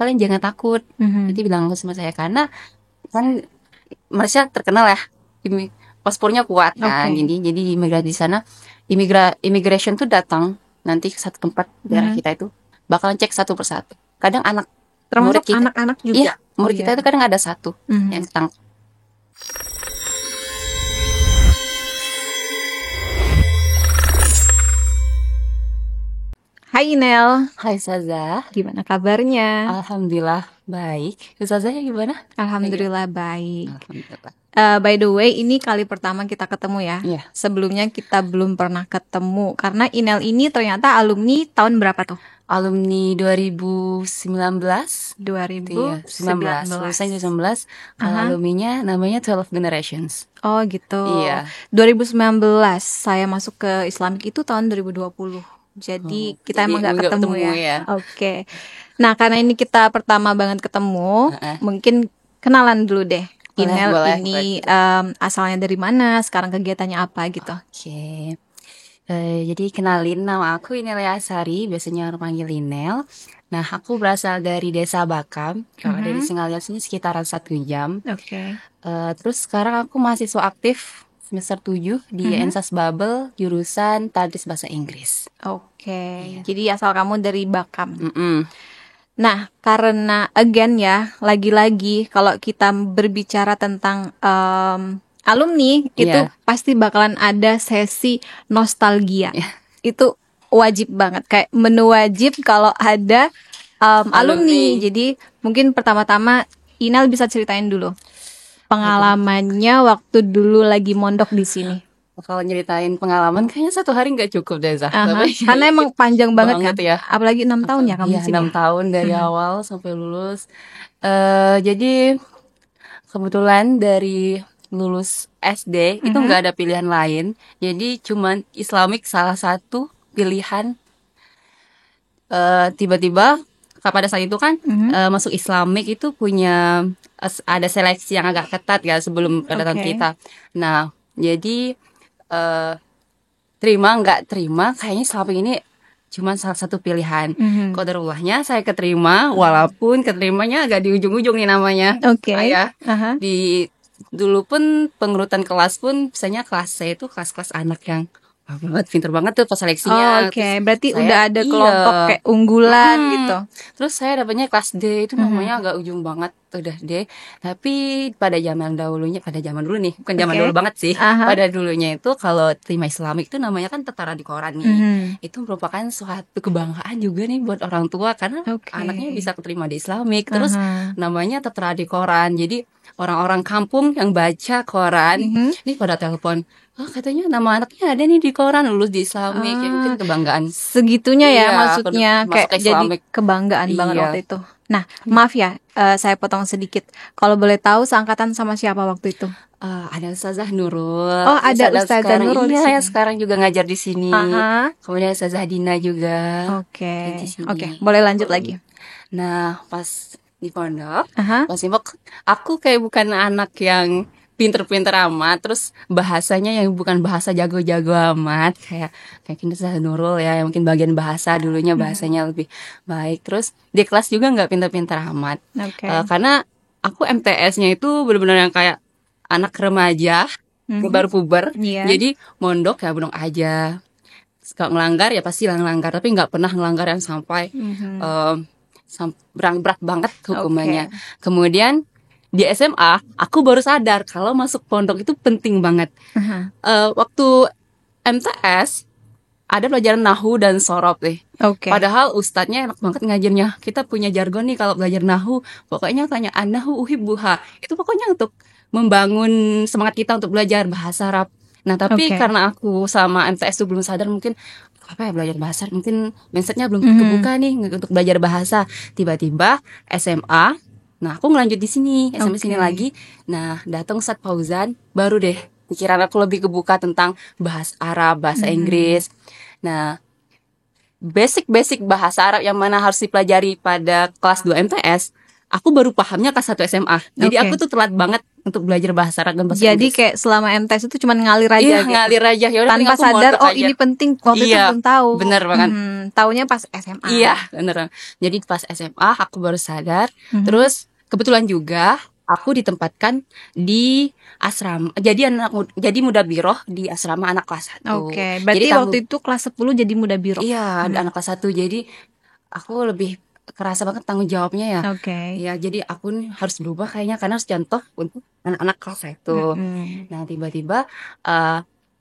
kalian jangan takut. Nanti bilang sama saya, karena kan Malaysia terkenal ya, paspornya kuat kan. Jadi imigran di sana, immigration tuh datang nanti ke satu tempat daerah kita itu bakalan cek satu persatu. Kadang Termasuk murid kita, anak-anak juga. iya, murid kita itu kadang ada satu yang ketangkep. Hai Inel, Hai Ustazah, gimana kabarnya? alhamdulillah baik. Ustazahnya gimana? Alhamdulillah baik. Alhamdulillah. By the way, ini kali pertama kita ketemu ya. Iya. Sebelumnya kita belum pernah ketemu karena Inel ini ternyata alumni tahun berapa tuh? Alumni 2019. 2019. 19. Lulusnya 2019. Kalau alumninya namanya 12 Generations. Oh gitu. Iya. 2019 saya masuk ke Islamic itu tahun 2020. Jadi kita emang gak ketemu ya. Oke. Nah karena ini kita pertama banget ketemu, mungkin kenalan dulu deh. Inel ini asalnya dari mana, sekarang kegiatannya apa gitu. Oke. Jadi kenalin, nama aku Inel Asari, biasanya orang panggil Inel. Nah, aku berasal dari Desa Bakam. Kalau dari Singalilal sini sekitaran 1 jam. Oke. Terus sekarang aku mahasiswa aktif semester 7 di Ensas Babel, jurusan Tadris Bahasa Inggris. Oke. Jadi asal kamu dari Bakam. Nah, karena again ya, lagi-lagi kalau kita berbicara tentang alumni, itu pasti bakalan ada sesi nostalgia. Itu wajib banget, kayak menu wajib kalau ada alumni. Jadi mungkin pertama-tama Inel bisa ceritain dulu pengalamannya waktu dulu lagi mondok di sini. Kalau nyeritain pengalaman kayaknya 1 hari nggak cukup deh, Zah. Karena emang panjang banget kan ya. Apalagi 6 tahun ya kamu di sini. 6 tahun dari awal sampai lulus. Jadi kebetulan dari lulus SD itu nggak ada pilihan lain. Jadi cuman Islamic salah satu pilihan. Tiba-tiba pada saat itu kan masuk Islamic itu punya ada seleksi yang agak ketat ya sebelum kedatangan kita. Nah, jadi terima nggak terima kayaknya Islamic ini cuma salah satu pilihan. Qadarullahnya saya keterima, walaupun keterimanya agak di ujung-ujung nih namanya. Saya dulu pun pengurutan kelas pun misalnya kelas saya itu kelas-kelas anak yang banget, pinter banget tuh pas seleksinya. Berarti udah ada kelompok kayak unggulan gitu. Terus saya dapatnya kelas D, itu namanya agak ujung banget, udah D. Tapi pada zaman dulu nih, bukan zaman dulu banget sih. Pada dulunya itu kalau terima Islamic itu namanya kan tertara di koran nih. Itu merupakan suatu kebanggaan juga nih buat orang tua karena anaknya bisa keterima di Islamic. Terus namanya tertera di koran. Jadi orang-orang kampung yang baca koran ini pada telepon, katanya nama anaknya ada nih di koran, lulus di Islamic. Ya mungkin kebanggaan segitunya ya, maksudnya kayak jadi kebanggaan banget waktu itu. Nah maaf ya, saya potong sedikit. Kalau boleh tahu seangkatan sama siapa waktu itu? Ada Ustazah Nurul. Oh, ada Ustazah Nurul. Iya, sekarang juga ngajar di sini. Kemudian Ustazah Dina juga. Oke, boleh lanjut lagi. Nah, pas di pondok, pas pondok, aku kayak bukan anak yang pinter-pinter amat, terus bahasanya yang bukan bahasa jago-jago amat, kayak Ustazah Nurul ya, yang mungkin bagian bahasa dulunya bahasanya lebih baik. Terus di kelas juga nggak pinter-pinter amat, karena aku MTS-nya itu benar-benar yang kayak anak remaja, baru puber, jadi mondok ya mondok aja. Kalau ngelanggar ya pasti ngelanggar, tapi nggak pernah ngelanggar yang sampai berat banget hukumannya. Kemudian di SMA aku baru sadar kalau masuk pondok itu penting banget. Waktu MTS ada pelajaran nahu dan sorob nih. Padahal ustadznya enak banget ngajarnya. Kita punya jargon nih kalau belajar nahu, pokoknya tanya an-nahu uhibbuha. Itu pokoknya untuk membangun semangat kita untuk belajar bahasa Arab. Nah, tapi karena aku sama MTS itu belum sadar, mungkin apa ya belajar bahasa, mungkin mindsetnya belum kebuka nih untuk belajar bahasa. Tiba-tiba SMA, nah aku ngelanjut di sini, SMA sini lagi. Nah, datang Ustadz Fauzan, baru deh pikiran aku lebih kebuka tentang bahasa Arab, bahasa Inggris. Nah, basic bahasa Arab yang mana harus dipelajari pada kelas 2 MTS, aku baru pahamnya kelas 1 SMA. Jadi aku tuh telat banget untuk belajar bahasa Arab dan bahasa Jadi Inggris. kayak selama MTS itu cuma ngalir aja Iya, gitu. ngalir aja. Yaudah, tanpa sadar ini penting, waktu itu belum tahu. Bener banget. Taunya pas SMA. Iya, bener. Jadi pas SMA aku baru sadar. Terus kebetulan juga aku ditempatkan di asrama. Jadi mudabiroh di asrama anak kelas 1. Oke, berarti jadi waktu itu kelas 10 jadi mudabiroh. Iya, anak kelas 1. Jadi aku lebih kerasa banget tanggung jawabnya ya. Oke. Ya, jadi aku nih harus berubah kayaknya karena harus contoh untuk anak-anak kelas 1. Nah, tiba-tiba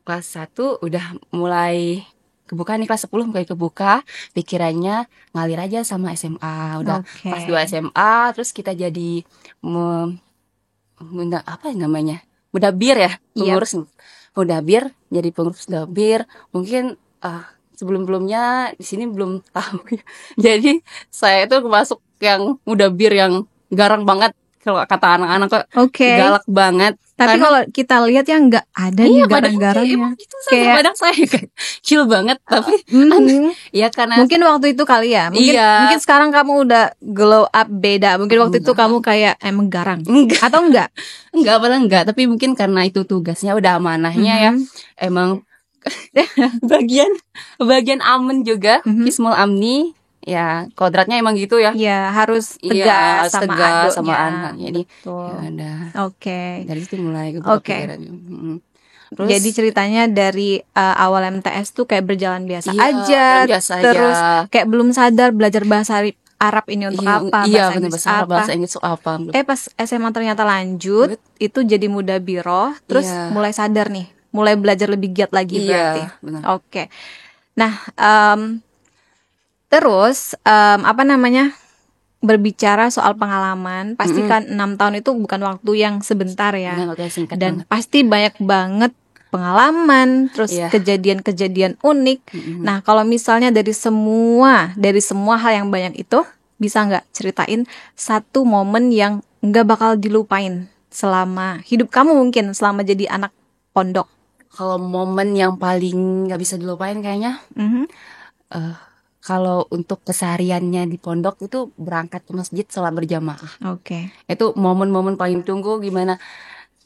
kelas 1 udah mulai kebuka nih, kelas 10 mulai kebuka, pikirannya ngalir aja sama SMA. Udah kelas 2 SMA, terus kita jadi apa namanya? Mudabir ya, pengurus. Mudabir, jadi pengurus mudabir. Mungkin sebelum-sebelumnya di sini belum tahu ya. Jadi saya itu masuk yang mudabir yang garang banget, kalau kata anak-anak kok galak banget. Tapi kalau kita lihat ya nggak ada nih garang-garangnya. Kayak kadang saya kayak chill banget, tapi ya karena mungkin waktu itu kali ya. Mungkin sekarang kamu udah glow up beda. Mungkin waktu itu kamu kayak emang garang. Atau enggak? Enggak, tapi mungkin karena itu tugasnya udah amanahnya ya. Emang bagian aman juga, Hismul Amni. Ya, kodratnya emang gitu ya. Ya, harus tegas sama anak. Jadi Oke. Dari situ mulai kepikiran. Terus, jadi ceritanya dari awal MTS tuh kayak berjalan biasa aja. Terus kayak belum sadar belajar bahasa Arab ini untuk apa, bahasa Inggris apa. Pas SMA ternyata lanjut, itu jadi mudabiroh, terus mulai sadar nih, mulai belajar lebih giat lagi berarti. Oke. Nah, terus berbicara soal pengalaman, pasti kan 6 tahun itu bukan waktu yang sebentar ya. Dan pasti banyak banget pengalaman, terus kejadian-kejadian unik. Nah, kalau misalnya dari semua hal yang banyak itu, bisa nggak ceritain satu momen yang nggak bakal dilupain selama hidup kamu, mungkin selama jadi anak pondok? Kalau momen yang paling nggak bisa dilupain kayaknya, kalau untuk kesehariannya di pondok itu berangkat ke masjid sholat berjamaah. Itu momen-momen paling tunggu, gimana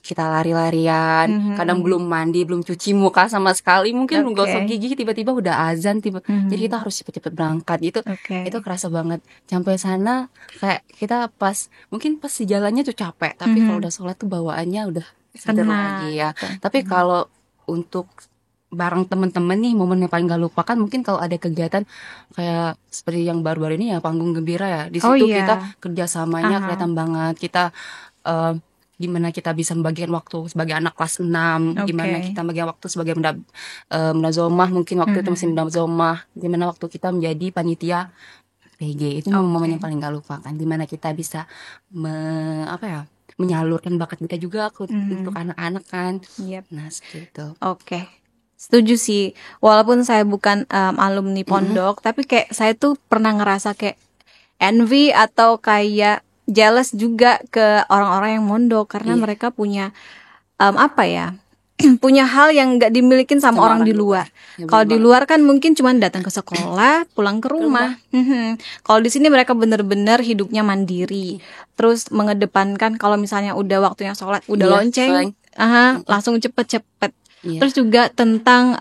kita lari-larian, kadang belum mandi, belum cuci muka sama sekali, mungkin belum gosok gigi, tiba-tiba udah azan, jadi kita harus cepet-cepet berangkat gitu. Itu kerasa banget. Sampai sana kayak kita mungkin pas di jalannya tuh capek, tapi kalau udah sholat tuh bawaannya udah sadar lagi ya. Tapi kalau untuk bareng teman-teman nih, momen yang paling gak lupakan mungkin kalau ada kegiatan kayak seperti yang baru-baru ini ya, panggung gembira ya. Di situ kita kerjasamanya kelihatan banget. Kita gimana kita bisa membagikan waktu sebagai anak kelas 6, gimana kita membagikan waktu sebagai mendazomah, mungkin waktu itu masih mendazomah, gimana waktu kita menjadi panitia PG. Itu momen yang paling gak lupakan, gimana kita bisa menyalurkan bakat kita juga untuk anak-anak kan. Nah, seperti itu. Setuju sih, walaupun saya bukan alumni pondok, tapi kayak saya tuh pernah ngerasa kayak envy atau kayak jealous juga ke orang-orang yang mondok, karena mereka punya punya hal yang nggak dimilikin sama orang di luar. Kalau di luar kan mungkin cuma datang ke sekolah, pulang ke rumah. Kalau di sini mereka bener-bener hidupnya mandiri, terus mengedepankan kalau misalnya udah waktunya sholat, udah lonceng, langsung cepet-cepet. Terus juga tentang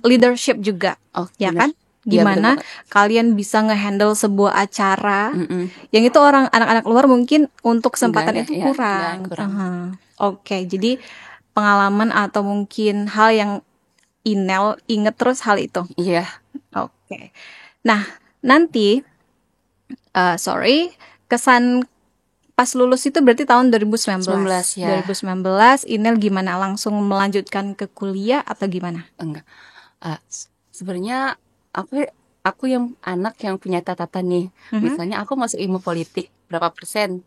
leadership juga, ya kan? Gimana kalian bisa ngehandle sebuah acara yang itu anak-anak luar mungkin untuk kesempatan itu kurang. Jadi pengalaman atau mungkin hal yang Inel inget terus hal itu. Nah, nanti kesan pas lulus itu berarti tahun 2019 ya. 2019 Inel gimana, langsung melanjutkan ke kuliah atau gimana? Enggak. Sebenarnya aku yang anak yang punya catatan nih. Misalnya aku masuk ilmu politik, berapa persen?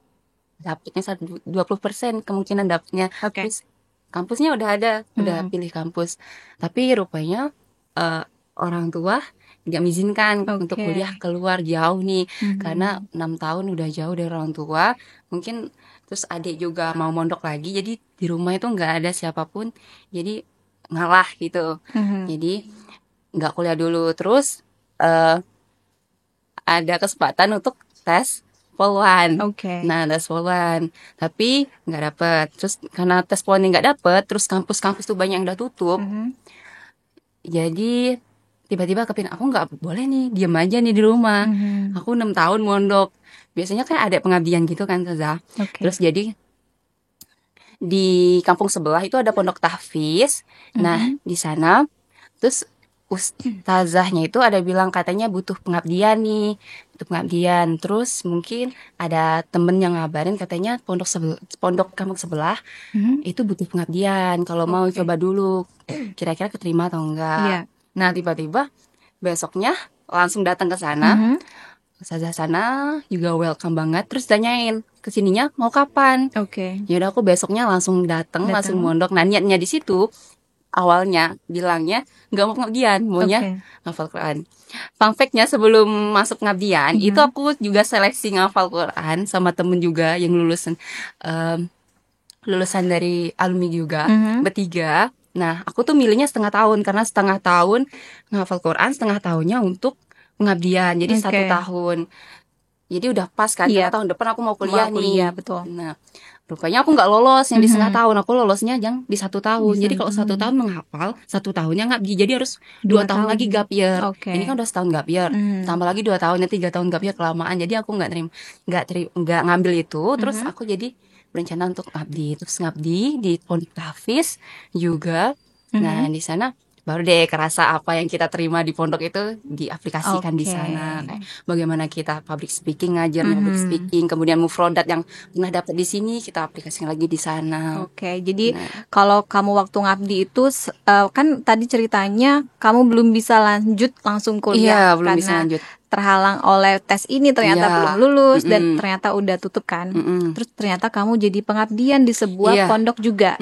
Dapatnya 20% kemungkinan dapatnya. Kampusnya udah ada, udah pilih kampus. Tapi rupanya orang tua nggak mengizinkan untuk kuliah keluar jauh nih, karena 6 tahun udah jauh dari orang tua. Mungkin terus adik juga mau mondok lagi, jadi di rumah itu nggak ada siapapun, jadi ngalah gitu. Jadi nggak kuliah dulu. Terus ada kesempatan untuk tes Polwan. Oke. Nah, tes Polwan, tapi nggak dapet. Terus karena tes Polwan nggak dapet, terus kampus-kampus tuh banyak yang udah tutup. Jadi tiba-tiba kepin aku nggak boleh nih diem aja nih di rumah. Aku 6 tahun mondok. Biasanya kan ada pengabdian gitu kan, Zaza. Terus jadi di kampung sebelah itu ada pondok tahfiz. Nah, di sana terus ustazahnya itu ada bilang katanya butuh pengabdian nih, butuh pengabdian. Terus mungkin ada temen yang ngabarin katanya pondok kampung sebelah itu butuh pengabdian. Kalau mau coba dulu, kira-kira keterima atau enggak. Nah, tiba-tiba besoknya langsung datang ke sana. Ustazah sana juga welcome banget. Terus tanyain kesininya mau kapan? Yaudah aku besoknya langsung datang langsung mondok. Nah, niatnya di situ awalnya bilangnya nggak mau pengabdian, maunya ngafal Quran. Fun fact-nya sebelum masuk pengabdian itu aku juga seleksi ngafal Quran sama temen juga yang lulusan dari alumni juga, bertiga. Nah, aku tuh milihnya setengah tahun karena setengah tahun ngafal Quran, setengah tahunnya untuk pengabdian. Jadi 1 tahun. Jadi udah pas kan, karena tahun depan aku mau kuliah nih. Betul. Nah, rupanya aku nggak lolos yang di setengah tahun. Aku lolosnya yang di 1 tahun. Jadi kalau 1 tahun menghafal, 1 tahunnya ngabdi. Jadi harus 2 tahun lagi gap year. Ini kan udah setahun gap year. Tambah lagi 2 tahun, 3 tahun gap year kelamaan. Jadi aku nggak ngambil itu. Terus aku jadi berencana untuk ngabdi. Terus ngabdi di pondok tahfiz juga. Nah, di sana baru deh kerasa apa yang kita terima di pondok itu diaplikasikan di sana. Kayak bagaimana kita public speaking, ngajar public speaking, kemudian mufrodat yang pernah dapat di sini kita aplikasikan lagi di sana. Jadi kalau kamu waktu ngabdi itu kan tadi ceritanya kamu belum bisa lanjut langsung kuliah. Iya, belum bisa lanjut. Terhalang oleh tes ini, ternyata belum lulus dan ternyata udah tutup kan. Terus ternyata kamu jadi pengabdian di sebuah pondok juga.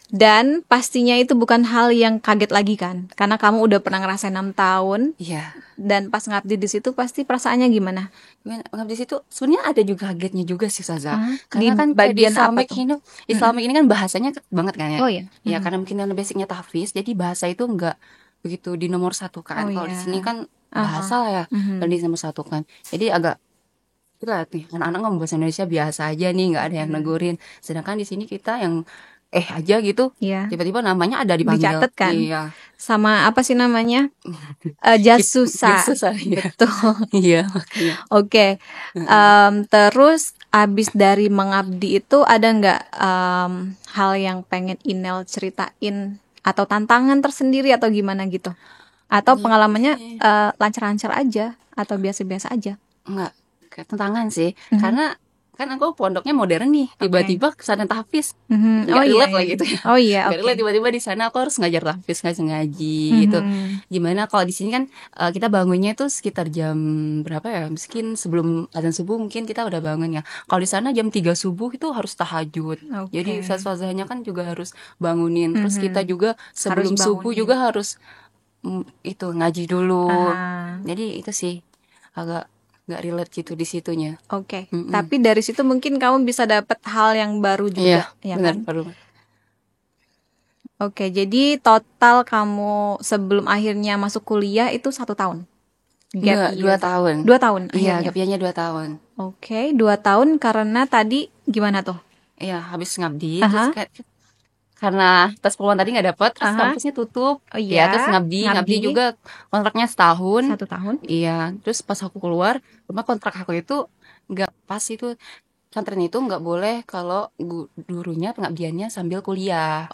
Dan pastinya itu bukan hal yang kaget lagi kan, karena kamu udah pernah ngerasain 6 tahun. Dan pas ngabdi di situ pasti perasaannya gimana? Ngabdi di situ sebenarnya ada juga kagetnya juga sih, Saza. Karena di kan bagian Islamic apa tuh? Islamic ini kan bahasanya banget kan ya. Ya karena mungkin karena basicnya tahfiz, jadi bahasa itu enggak begitu di nomor satu kan. Kalau di sini kan bahasa lah ya, dan di nomor satu kan. Jadi agak itulah nih, anak-anak ngomong bahasa Indonesia biasa aja nih, nggak ada yang negurin. Sedangkan di sini kita yang aja gitu, tiba-tiba namanya ada dipanggil. Dicatat kan? Sama apa sih namanya? Jasusa. Betul. Iya. Terus abis dari mengabdi itu ada nggak hal yang pengen Inel ceritain atau tantangan tersendiri atau gimana gitu? Atau pengalamannya lancar-lancar aja atau biasa-biasa aja? Enggak, kayak tantangan sih. Karena kan aku pondoknya modern nih, tiba-tiba kesana tahfiz, nggak relate lah gitu ya. Nggak relate, tiba-tiba di sana aku harus ngajar tahfiz, ngaji gitu. Gimana kalau di sini kan kita bangunnya itu sekitar jam berapa ya? Mungkin sebelum azan subuh mungkin kita udah bangun ya. Kalau di sana jam 3 subuh itu harus tahajud. Jadi ustazahnya kan juga harus bangunin. Terus kita juga sebelum subuh juga harus itu ngaji dulu. Jadi itu sih agak nggak relate gitu di situnya. Tapi dari situ mungkin kamu bisa dapat hal yang baru juga. Benar, baru. Jadi total kamu sebelum akhirnya masuk kuliah itu 1 tahun. 2 tahun. 2 tahun. Iya, gap year-nya 2 tahun. 2 tahun karena tadi gimana tuh? Iya, habis ngabdi terus karena tes poluan tadi nggak dapet, terus kampusnya tutup. Terus ngabdi juga kontraknya 1 tahun. Iya, terus pas aku keluar, cuma kontrak aku itu nggak pas itu. Pesantren itu nggak boleh kalau gurunya pengabdiannya sambil kuliah.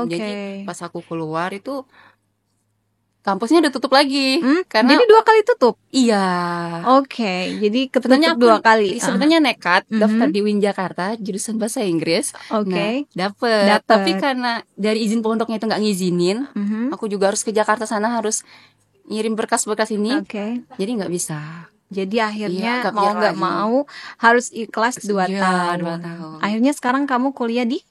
Jadi pas aku keluar itu kampusnya udah tutup lagi. Karena jadi 2 kali tutup? Iya. Jadi ketutup 2 kali. Sebenarnya nekat daftar di UIN Jakarta jurusan bahasa Inggris. Nah, dapet. Tapi karena dari izin pondoknya itu nggak ngizinin, aku juga harus ke Jakarta sana, harus ngirim berkas-berkas ini. Jadi nggak bisa. Jadi akhirnya mau nggak mau harus ikhlas 2 tahun. Akhirnya sekarang kamu kuliah di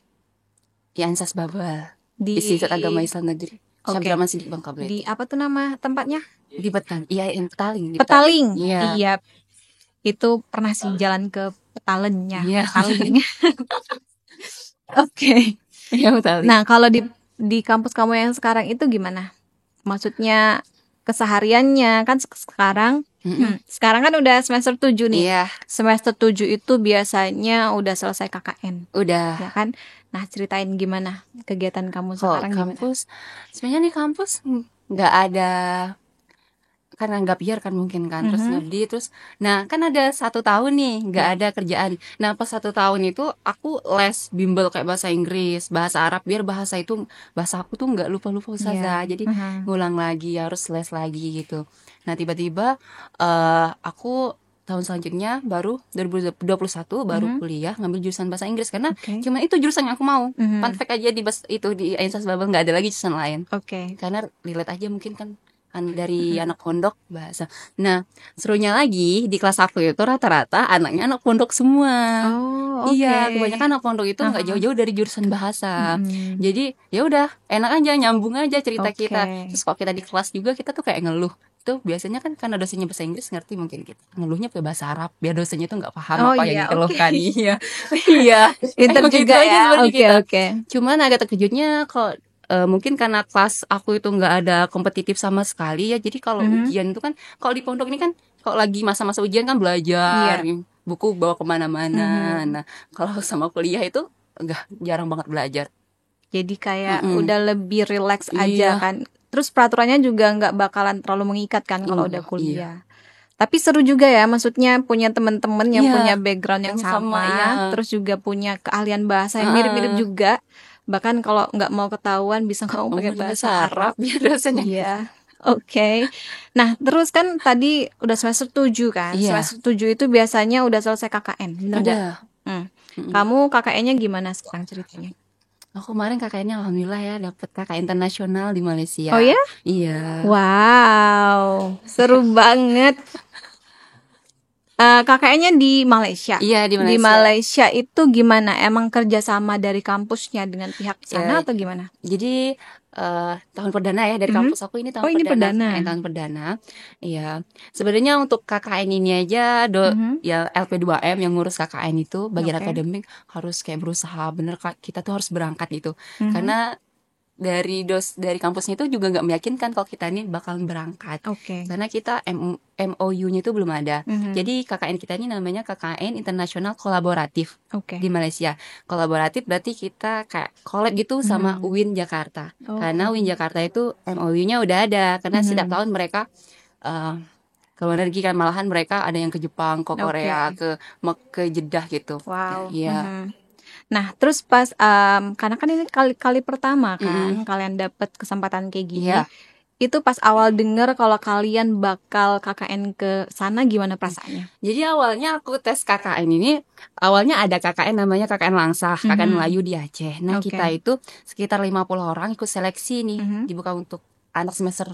Ansas Babal, di Institut Agama Islam Negeri Syabdurrahman Siddiq Bangka Belitung. Di apa tuh nama tempatnya? Di Petaling. Petaling. Iya. Itu pernah sih jalan ke Petalennya. Petaling. Petaling. Nah, kalau di kampus kamu yang sekarang itu gimana? Maksudnya kesehariannya kan sekarang Sekarang kan udah semester 7 nih. Iya. Semester 7 itu biasanya udah selesai KKN. Udah. Ya kan? Nah, ceritain gimana kegiatan kamu sekarang kampus gimana? Sebenarnya nih kampus nggak ada, karena nggak biar kan mungkin kan, terus ngabdi, terus nah kan ada 1 tahun nih nggak ada kerjaan. Nah pas 1 tahun itu aku les bimbel kayak bahasa Inggris, bahasa Arab, biar bahasa aku tuh nggak lupa ustazah. Jadi ngulang lagi, harus les lagi gitu. Nah tiba-tiba aku tahun selanjutnya baru 2021 baru kuliah ngambil jurusan bahasa Inggris, karena cuma itu jurusan yang aku mau. Fun fact aja, di Ainsas Babel nggak ada lagi jurusan lain. Karena relate aja mungkin kan dari anak pondok bahasa. Nah serunya lagi di kelas aku itu rata-rata anaknya anak pondok semua. Iya, kebanyakan anak pondok itu nggak jauh-jauh dari jurusan bahasa. Jadi ya udah enak aja, nyambung aja cerita kita. Terus kalau kita di kelas juga kita tuh kayak ngeluh. Itu biasanya kan karena dosennya bahasa Inggris, ngerti mungkin kita ngeluhnya pakai bahasa Arab biar dosennya tuh nggak paham apa yang dikeluhkan. Iya Pinter juga ya. Cuman agak terkejutnya kalau mungkin karena kelas aku itu nggak ada kompetitif sama sekali ya. Jadi kalau ujian itu kan, kalau di pondok ini kan kalau lagi masa-masa ujian kan belajar, buku bawa kemana-mana. Nah kalau sama kuliah itu jarang banget belajar. Jadi kayak udah lebih relax aja kan. Terus peraturannya juga nggak bakalan terlalu mengikat kan kalau udah kuliah. Tapi seru juga ya, maksudnya punya teman-teman yang punya background yang sama, terus juga punya keahlian bahasa yang mirip-mirip juga. Bahkan kalau nggak mau ketahuan bisa ngomong pakai bahasa Arab biar dosennya. Iya. Nah terus kan tadi udah semester 7 kan. Semester 7 itu biasanya udah selesai KKN, bener nggak? Kamu KKN-nya gimana sekarang ceritanya? Aku kemarin KKN-nya alhamdulillah ya dapet KKN internasional di Malaysia. Oh ya? Iya. Wow, seru banget. KKN-nya di Malaysia. Iya, di Malaysia. Di Malaysia itu gimana? Emang kerjasama dari kampusnya dengan pihak sana atau gimana? Jadi tahun perdana ya dari kampus aku ini tahun perdana. Tahun perdana. Iya. Sebenarnya untuk KKN ini aja ya LP2M yang ngurus KKN itu bagian akademik harus kayak berusaha bener, kita tuh harus berangkat gitu. Karena dari kampusnya itu juga nggak meyakinkan kalau kita ini bakal berangkat. Karena kita MOU-nya itu belum ada. Jadi KKN kita ini namanya KKN Internasional Kolaboratif di Malaysia. Kolaboratif berarti kita kayak collab gitu sama UIN Jakarta. Karena UIN Jakarta itu MOU-nya udah ada. Karena setiap tahun mereka ke luar negeri kan, malahan mereka ada yang ke Jepang, ke Korea, ke Jeddah gitu. Wow. Iya. Nah, terus pas karena kan ini kali pertama kan kalian dapat kesempatan kayak gini. Itu pas awal denger kalau kalian bakal KKN ke sana, gimana perasaannya? Jadi awalnya aku tes KKN ini, awalnya ada KKN namanya KKN Langsah, KKN Melayu di Aceh. Nah, kita itu sekitar 50 orang ikut seleksi nih, dibuka untuk anak semester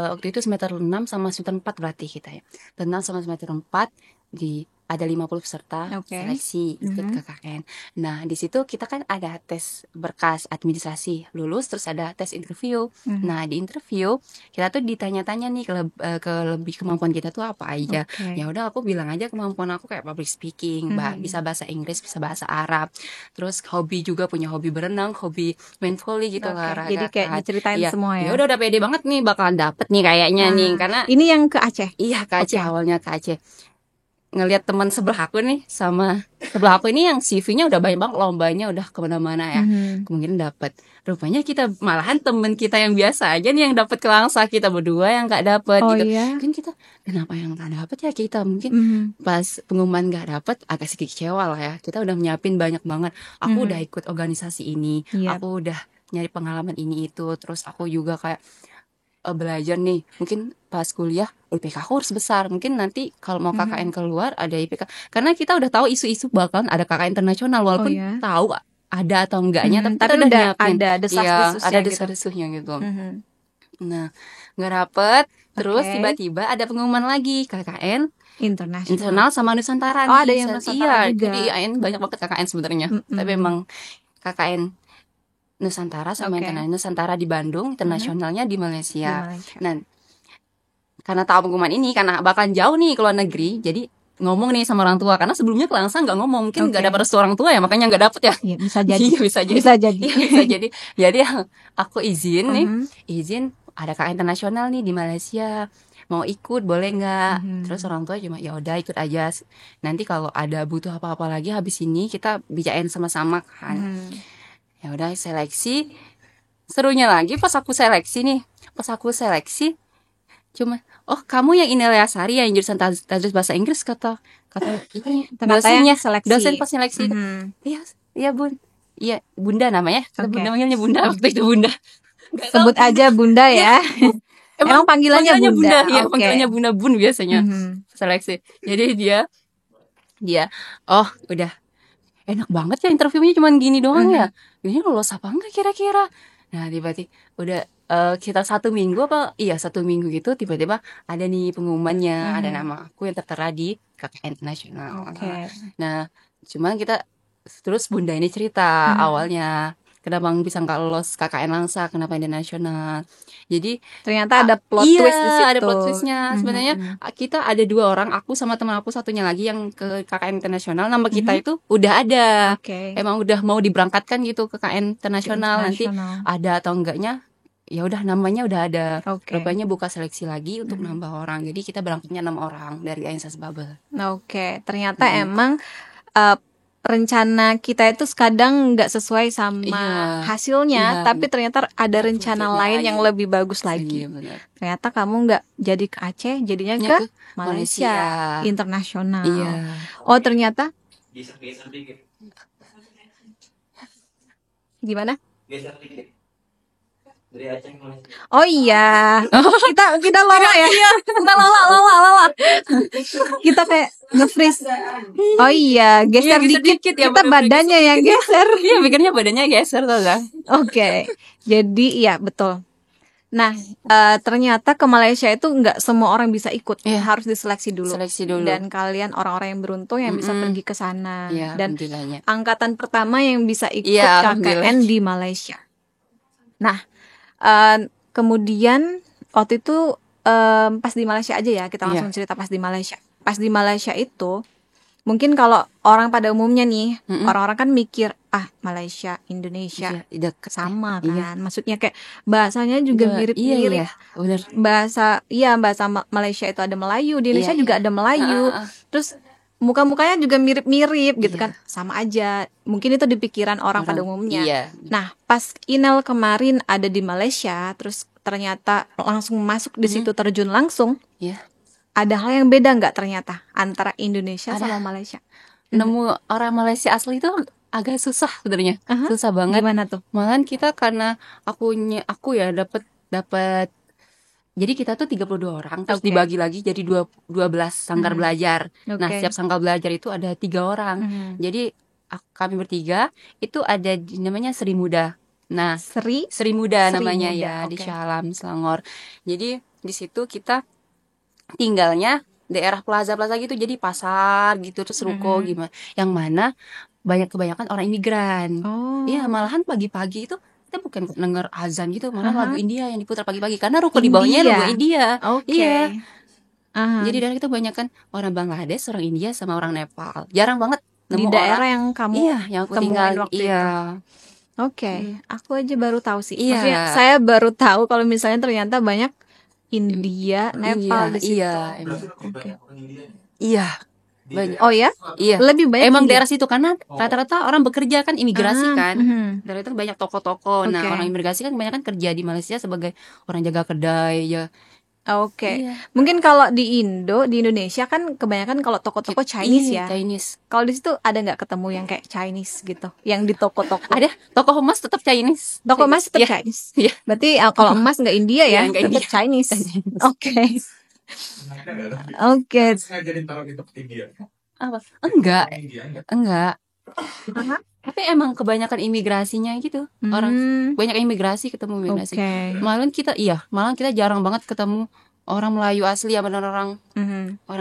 waktu itu semester 6 sama semester 4 berarti kita ya. 6 sama semester 4 ada 50 peserta seleksi ikut KKN. Nah, di situ kita kan ada tes berkas administrasi, lulus, terus ada tes interview. Nah, di interview kita tuh ditanya-tanya nih ke lebih kemampuan kita tuh apa aja. Ya udah aku bilang aja kemampuan aku kayak public speaking, bisa bahasa Inggris, bisa bahasa Arab. Terus punya hobi berenang, hobi main volley gitu olahraga. Jadi kayak diceritain semua ya. Ya udah pede banget nih bakalan dapet nih kayaknya nih, karena ini yang ke Aceh. Iya, ke Aceh awalnya ke Aceh. Ngelihat teman sebelah aku nih sama sebelah aku ini yang CV-nya udah banyak banget, lombanya udah kemana-mana ya, kemungkinan dapat. Rupanya malahan temen kita yang biasa aja nih yang dapat ke Langsah, kita berdua yang nggak dapat gitu. Kan kita kenapa yang nggak dapat ya, kita mungkin pas pengumuman nggak dapat agak sedikit kecewa lah ya. Kita udah nyiapin banyak banget. Aku udah ikut organisasi ini, aku udah nyari pengalaman ini itu, terus aku juga kayak belajar nih, mungkin pas kuliah IPK aku harus besar, mungkin nanti kalau mau KKN keluar ada IPK, karena kita udah tahu isu-isu bakalan ada KKN internasional, walaupun tahu ada atau enggaknya, tapi kita udah nyiapin, ada desas-desusnya gitu. Nah, nggak dapet, terus tiba-tiba ada pengumuman lagi KKN internasional sama Nusantara. Ada yang Nusantara juga. Jadi banyak banget KKN sebenarnya, tapi emang KKN Nusantara sama Nusantara di Bandung, internasionalnya di Malaysia. Nah, karena tahu pengumuman ini, karena bakalan jauh nih ke luar negeri, jadi ngomong nih sama orang tua. Karena sebelumnya ke Langsah nggak ngomong, mungkin nggak dapat restu orang tua ya, makanya nggak dapet ya. Iya, bisa jadi. Bisa jadi. Jadi aku izin ada KKN internasional nih di Malaysia. mau ikut boleh nggak? Terus orang tua cuma ya udah ikut aja. Nanti kalau ada butuh apa-apa lagi habis ini kita bicarain sama-sama kan. Ya udah seleksi. Serunya lagi pas aku seleksi cuma kamu yang Inelia Sari yang jurusan tadris bahasa Inggris kata dosennya, dosen pas seleksi. Iya Bun, iya Bunda namanya. Bunda manggilnya Bunda waktu itu Bunda. Sebut aja Bunda ya. Emang panggilannya Bunda. Ya, panggilannya Bunda Bun biasanya. Seleksi. Jadi dia udah enak banget ya interviewnya cuman gini doang ya. Ini lolos apa enggak kira-kira? Nah, tiba-tiba udah kita 1 minggu gitu tiba-tiba ada nih pengumumannya, ada nama aku yang tertera di KKN Internasional. Nah, cuman kita terus Bunda ini cerita awalnya kenapa bisa nggak lolos KKN Langsa, kenapa internasional. Jadi ternyata ada plot twist di situ. Ada plot twistnya. Sebenarnya kita ada 2 orang, aku sama teman aku satunya lagi yang ke KKN internasional. Nama kita itu udah ada. Emang udah mau diberangkatkan gitu ke KKN internasional. Nanti ada atau enggaknya ya udah namanya udah ada. Rupanya buka seleksi lagi untuk nambah orang. Jadi kita berangkatnya 6 orang dari INSS Bubble. Ternyata emang rencana kita itu kadang nggak sesuai sama hasilnya, tapi ternyata ada rencana lain yang lebih bagus lagi. Ternyata kamu nggak jadi ke Aceh, jadinya ke Malaysia internasional. Ternyata gimana? Kita lola ya. Kita lola. Kita kayak nge-freeze. Geser dikit ya. Kita badannya yang geser. Iya, pikirnya badannya geser tuh kan. Jadi iya betul. Nah, ternyata ke Malaysia itu nggak semua orang bisa ikut. Harus diseleksi dulu. Dan kalian orang-orang yang beruntung yang bisa pergi ke sana. Dan angkatan pertama yang bisa ikut KKN di Malaysia. Nah, kemudian waktu itu pas di Malaysia aja ya, kita langsung cerita pas di Malaysia. Pas di Malaysia itu mungkin kalau orang pada umumnya nih, orang-orang kan mikir Malaysia, Indonesia sama kan. Maksudnya kayak bahasanya juga mirip-mirip. Bahasa Malaysia itu ada Melayu, di Indonesia juga ada Melayu. Terus muka-mukanya juga mirip-mirip gitu kan, sama aja. Mungkin itu di pikiran orang pada umumnya. Nah, pas Inel kemarin ada di Malaysia, terus ternyata langsung masuk di situ, terjun langsung. Ada hal yang beda nggak ternyata antara Indonesia sama Malaysia? Nemu orang Malaysia asli itu agak susah sebenarnya, susah banget. Gimana tuh? Malahan kita karena aku ya dapat. Jadi kita tuh 32 orang, terus dibagi lagi jadi 12 sanggar belajar. Nah, setiap sanggar belajar itu ada 3 orang. Jadi kami bertiga itu ada namanya Sri Muda. Nah, Sri Muda namanya di Shah Alam, Selangor. Jadi di situ kita tinggalnya daerah plaza-plaza gitu, jadi pasar gitu, terus ruko gimana. Yang mana kebanyakan orang imigran. Iya, malahan pagi-pagi itu kita bukan denger azan gitu, malah lagu India yang diputar pagi-pagi karena ruko di bawahnya lagu India. Jadi dari itu banyak orang Bangladesh, orang India sama orang Nepal. Jarang banget nemu di daerah yang kamu yang aku tinggal waktu itu. Aku aja baru tahu sih. Maksudnya saya baru tahu kalau misalnya ternyata banyak India, Nepal di situ. Banyak. Lebih banyak emang daerah situ karena rata-rata orang bekerja kan imigrasi kan. Dari itu banyak toko-toko. Nah, orang imigrasi kan kebanyakan kerja di Malaysia sebagai orang jaga kedai ya. Mungkin kalau di Indonesia kan kebanyakan kalau toko-toko Chinese ya. Kalau di situ ada nggak ketemu yang kayak Chinese gitu, yang di toko-toko? Ada, toko emas tetap Chinese. Toko emas tetap Chinese. Berarti kalau emas nggak India ya, tetap Chinese. Ngajarin taruh itu ke India. Apa? Enggak. Tapi emang kebanyakan imigrasinya gitu. Orang banyak imigrasi, ketemu imigrasi. Malah kita jarang banget ketemu orang Melayu asli ya, benar orang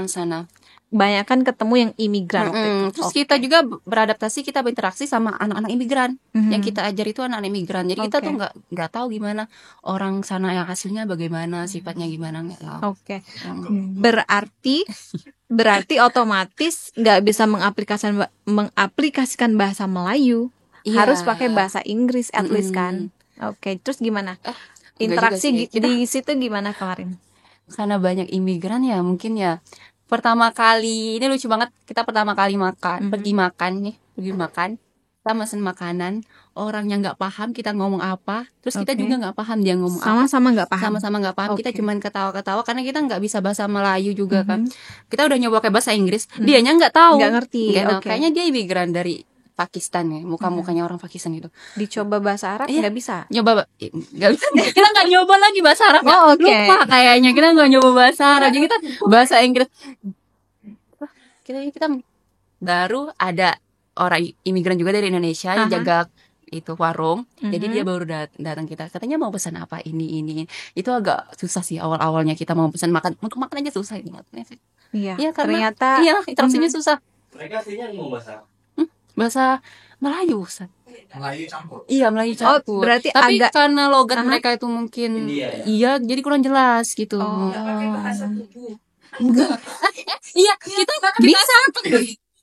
sana. Banyakan ketemu yang imigran waktu itu. Terus kita juga beradaptasi, kita berinteraksi sama anak-anak imigran. Yang kita ajar itu anak-anak imigran. Jadi kita tuh nggak tahu gimana orang sana yang hasilnya bagaimana, sifatnya gimana, nggak tahu. Berarti otomatis nggak bisa mengaplikasikan bahasa Melayu. Harus pakai bahasa Inggris at least kan. Terus gimana? Interaksi di situ gimana kemarin? karena banyak imigran ya mungkin ya. Pertama kali ini lucu banget, kita pertama kali pergi makan, kita mesen makanan, orangnya nggak paham kita ngomong apa, terus kita juga nggak paham dia ngomong apa, sama-sama nggak paham. sama-sama nggak paham. Kita cuman ketawa-ketawa karena kita nggak bisa bahasa Melayu juga kan. Kita udah nyoba kayak bahasa Inggris, dianya nggak tahu, nggak ngerti. Kayaknya dia imigran dari Pakistan ya, muka-mukanya orang Pakistan gitu. Dicoba bahasa Arab nggak bisa. Nyoba nggak bisa. Kita nggak nyoba lagi bahasa Arab. Lupa kayaknya kita nggak nyoba bahasa Arab. Jadi kita bahasa Inggris. Kita baru ada orang imigran juga dari Indonesia yang jaga itu warung. Jadi dia baru datang kita. Katanya mau pesan apa ini. Itu agak susah sih awal-awalnya kita mau pesan makan aja susah ini. Iya, ternyata interaksinya susah. Mereka aslinya mau bahasa bahasa Melayu, Ustaz. Melayu campur. Iya, Melayu campur. Berarti tapi agak karena logat mereka itu mungkin iya, jadi kurang jelas gitu. Iya, kita bisa.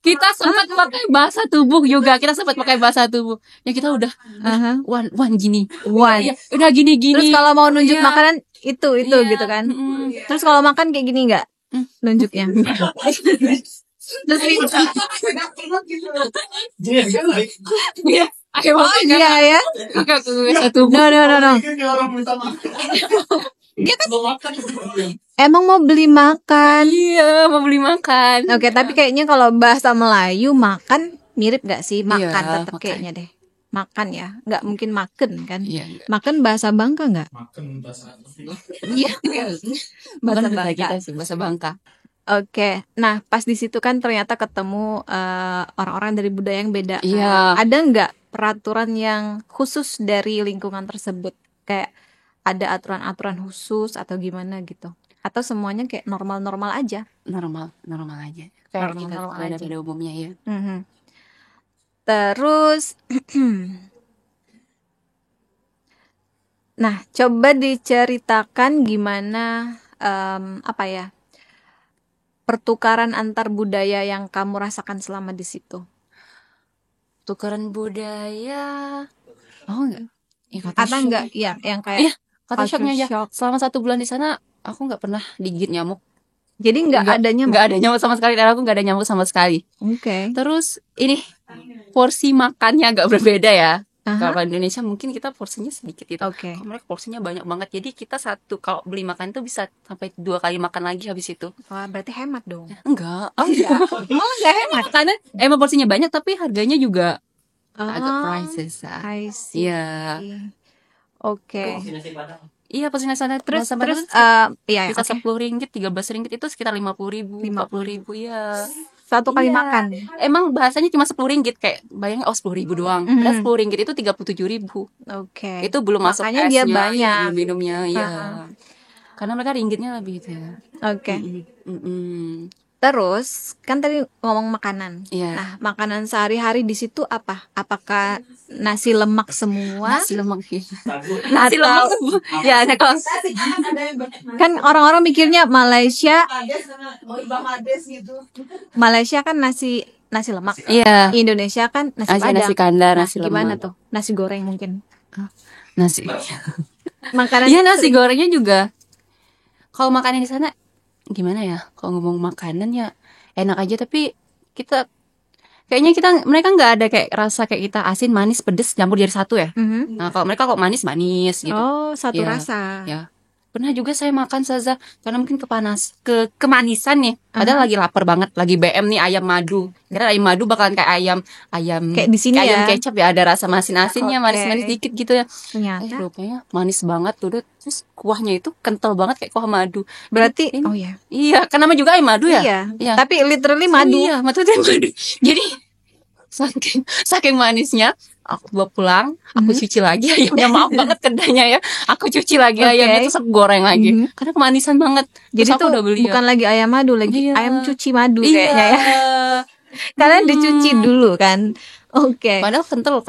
Kita sempat pakai bahasa tubuh juga. Kita sempat pakai bahasa tubuh. Ya kita udah one gini. Ya, udah gini. Terus kalau mau nunjuk makanan itu gitu kan. Terus kalau makan kayak gini enggak? Nunjuknya. Terus ya. No. Emang mau beli makan? Iya, mau beli makan. Oke, tapi kayaknya kalau bahasa Melayu makan mirip gak sih? Makan tetap kayaknya deh. Makan ya, nggak mungkin makan kan? Iya. Makan bahasa Bangka nggak? Makan bahasa. Iya. Bahasa Bangka. Bahasa Bangka. Oke, nah pas di situ kan ternyata ketemu orang-orang dari budaya yang beda. Iya. Ada nggak peraturan yang khusus dari lingkungan tersebut? Kayak ada aturan-aturan khusus atau gimana gitu? Atau semuanya kayak normal-normal aja? Normal aja. Kayak kita pada umumnya ya. Terus, nah coba diceritakan gimana pertukaran antar budaya yang kamu rasakan selama di situ. Tukaran budaya. Oh enggak. Atau enggak? Iya, yang kayak kata shocknya aja. Selama 1 bulan di sana aku nggak pernah digigit nyamuk. Jadi nggak ada nyamuk. Nggak ada nyamuk sama sekali. Dan aku nggak ada nyamuk sama sekali. Oke. Terus ini porsi makannya agak berbeda ya. Kalau di Indonesia mungkin kita porsinya sedikit gitu. Kalau mereka porsinya banyak banget. Jadi kita kalau beli makan itu bisa sampai 2 kali makan lagi habis itu. Wah, berarti hemat dong. Enggak. Enggak hemat. Karena emang porsinya banyak tapi harganya juga agak prices. I see. Iya. Oke. Iya, porsi nasi padang. Terus bisa 10 ringgit, 13 ringgit itu sekitar 50.000, 40.000 ya. Satu kali makan. Emang bahasanya cuma 10 ringgit, kayak bayangin 10.000 doang. Dan 10 ringgit itu 37.000. Oke. Itu belum masuk makanya dia banyak minumnya ya. Karena mereka ringgitnya lebih gitu ya. Oke. Terus kan tadi ngomong makanan. Nah, makanan sehari-hari di situ apa? Apakah nasi lemak semua? Nasi lemak. Nasi lemak. Ya, kan orang-orang mikirnya Malaysia kan nasi lemak. Iya. Indonesia kan nasi padang. Nasi kandar, nasi lemak. Gimana tuh? Nasi goreng mungkin. Nasi. Makanan. Iya, nasi gorengnya juga. Kalau makanan di sana gimana ya? Kalau ngomong makanan ya enak aja, tapi mereka nggak ada kayak rasa kayak kita asin, manis, pedes campur jadi satu ya. Nah, kalau mereka kok manis gitu. Oh, satu rasa. Ya. Pernah juga saya makan Saza karena mungkin kemanisan nih. Padahal lagi lapar banget, lagi BM nih ayam madu. Kira ayam madu bakalan kayak ayam kayak di sini kayak ya. Ayam kecap ya, ada rasa manis-asinnya, manis-manis dikit gitu ya. Ternyata rupanya manis banget tuh. Terus kuahnya itu kental banget kayak kuah madu. Berarti iya, kan nama juga ayam madu ya. Iya. Tapi literally madu. Iya, madu. Jadi saking manisnya aku bawa pulang, aku cuci lagi ayamnya. Maaf banget kedainya ya, aku cuci lagi ayamnya, terus aku goreng lagi karena kemanisan banget. Jadi terus aku udah beli bukan lagi ayam madu, lagi ayam cuci madu kayaknya ya. Karena dicuci dulu kan. Oke. Padahal kental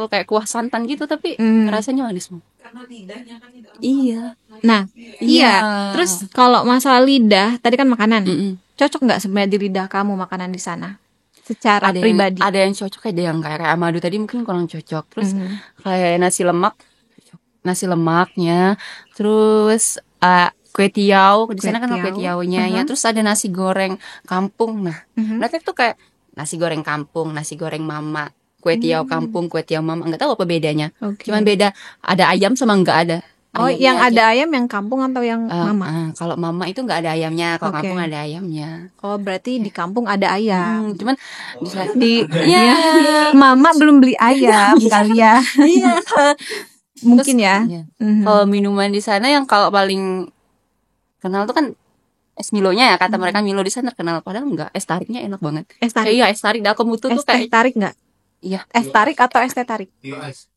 kayak kuah santan gitu, tapi rasanya manis banget. Karena lidahnya kan tidak. Iya. Nah, iya. Terus kalau masalah lidah, tadi kan makanan. Cocok nggak sebenarnya di lidah kamu makanan di sana? Secara pribadi. Ada yang cocok, ada yang kayak madu tadi mungkin kurang cocok. Terus kayak nasi lemaknya. Terus kue tiaw. Di sana kan ada kue tiaw. tiawnya ya. Terus ada nasi goreng kampung. Nah, Mhm. mereka tuh kayak nasi goreng kampung, nasi goreng mama, kue tiaw kampung, kue tiaw mama. Nggak tahu apa bedanya. Oke. Cuman beda ada ayam sama nggak ada. Oh, Ayamnya yang aja. ada ayam yang kampung atau yang mama? Kalau mama itu nggak ada ayamnya, kalau Oke. kampung ada ayamnya. Oh, berarti di kampung ada ayam. Cuman Di Iya. mama belum beli ayam kali ya. Iya. Mungkin ya. Iya. Mhm. Kalau minuman di sana yang kalau paling kenal tuh kan es Milonya ya, kata mereka Milo di sana terkenal, padahal enggak. Es tariknya enak banget. Es tarik. Iya, es tarik Dakom itu tuh Es teh kayak tarik nggak? iya. Es tarik atau es teh tarik? US.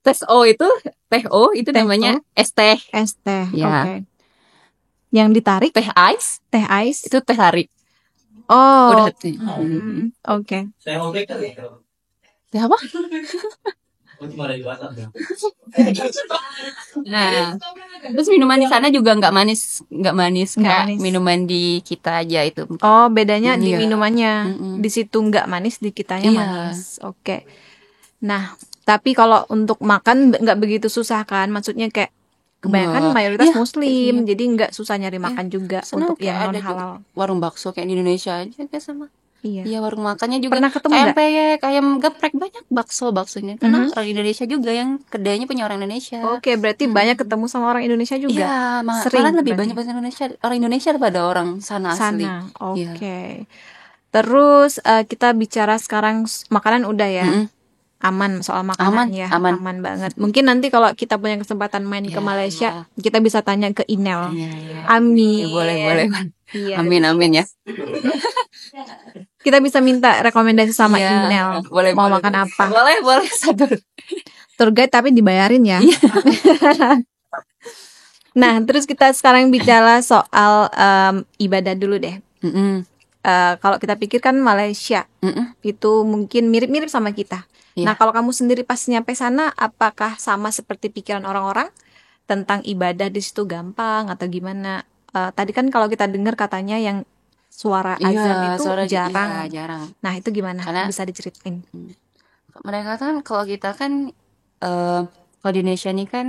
Tes O itu teh O itu Teh namanya O. es teh. Es teh. Ya. Oke. Yang ditarik Teh ice teh ice. itu teh tarik. Oh. Udah teh. Oke. Saya mau baker ya. Teh apa? Oh, cuma ada di WhatsApp ya. Nah, terus minuman di sana juga nggak manis Nggak kayak manis. minuman di kita aja itu. Oh, bedanya di Iya. minumannya. Mm-mm. Di situ nggak manis, di kitanya Iya. manis. Oke. Nah, tapi kalau untuk makan nggak begitu susah kan? Maksudnya kayak kebanyakan Nggak. mayoritas Iya, Muslim, iya. jadi nggak susah nyari makan juga Sana untuk kayak yang ada non juga halal. warung bakso kayak di Indonesia aja kayak sama. Iya. Iya, warung makannya juga Pernah ketemu ayam nggak? peyek, ayam geprek, banyak baksonya. Karena orang Indonesia juga yang kedainya punya orang Indonesia. Oke, berarti banyak ketemu sama orang Indonesia juga. Iya, Sering malah lebih berarti. banyak bahasa orang Indonesia daripada orang sana asli. Sana. Oke. Iya. Terus kita bicara sekarang makanan udah ya. Mm-mm. Aman soal makanan Aman, ya. aman. Banget. Mungkin nanti kalau kita punya kesempatan main ke Ya. Malaysia, kita bisa tanya ke Inel. Iya. Amin. Ya, boleh. Iya. Amin ya. Kita bisa minta rekomendasi sama Iya, Inel. boleh, Mau boleh, makan boleh. apa? Boleh satu. Tour guide tapi dibayarin ya. Iya. Nah, terus kita sekarang bicara soal ibadah dulu deh. Mm-mm. Kalau kita pikir kan Malaysia Mm-mm. itu mungkin mirip-mirip sama kita. Iya. Nah, kalau kamu sendiri pas nyampe sana, apakah sama seperti pikiran orang-orang tentang ibadah di situ gampang atau gimana? Tadi kan kalau kita dengar katanya yang suara azan itu suara jarang. iya, jarang. Nah, itu gimana? Karena- Bisa diceritain? Mereka kan kalau kita kan kalau di Indonesia nih kan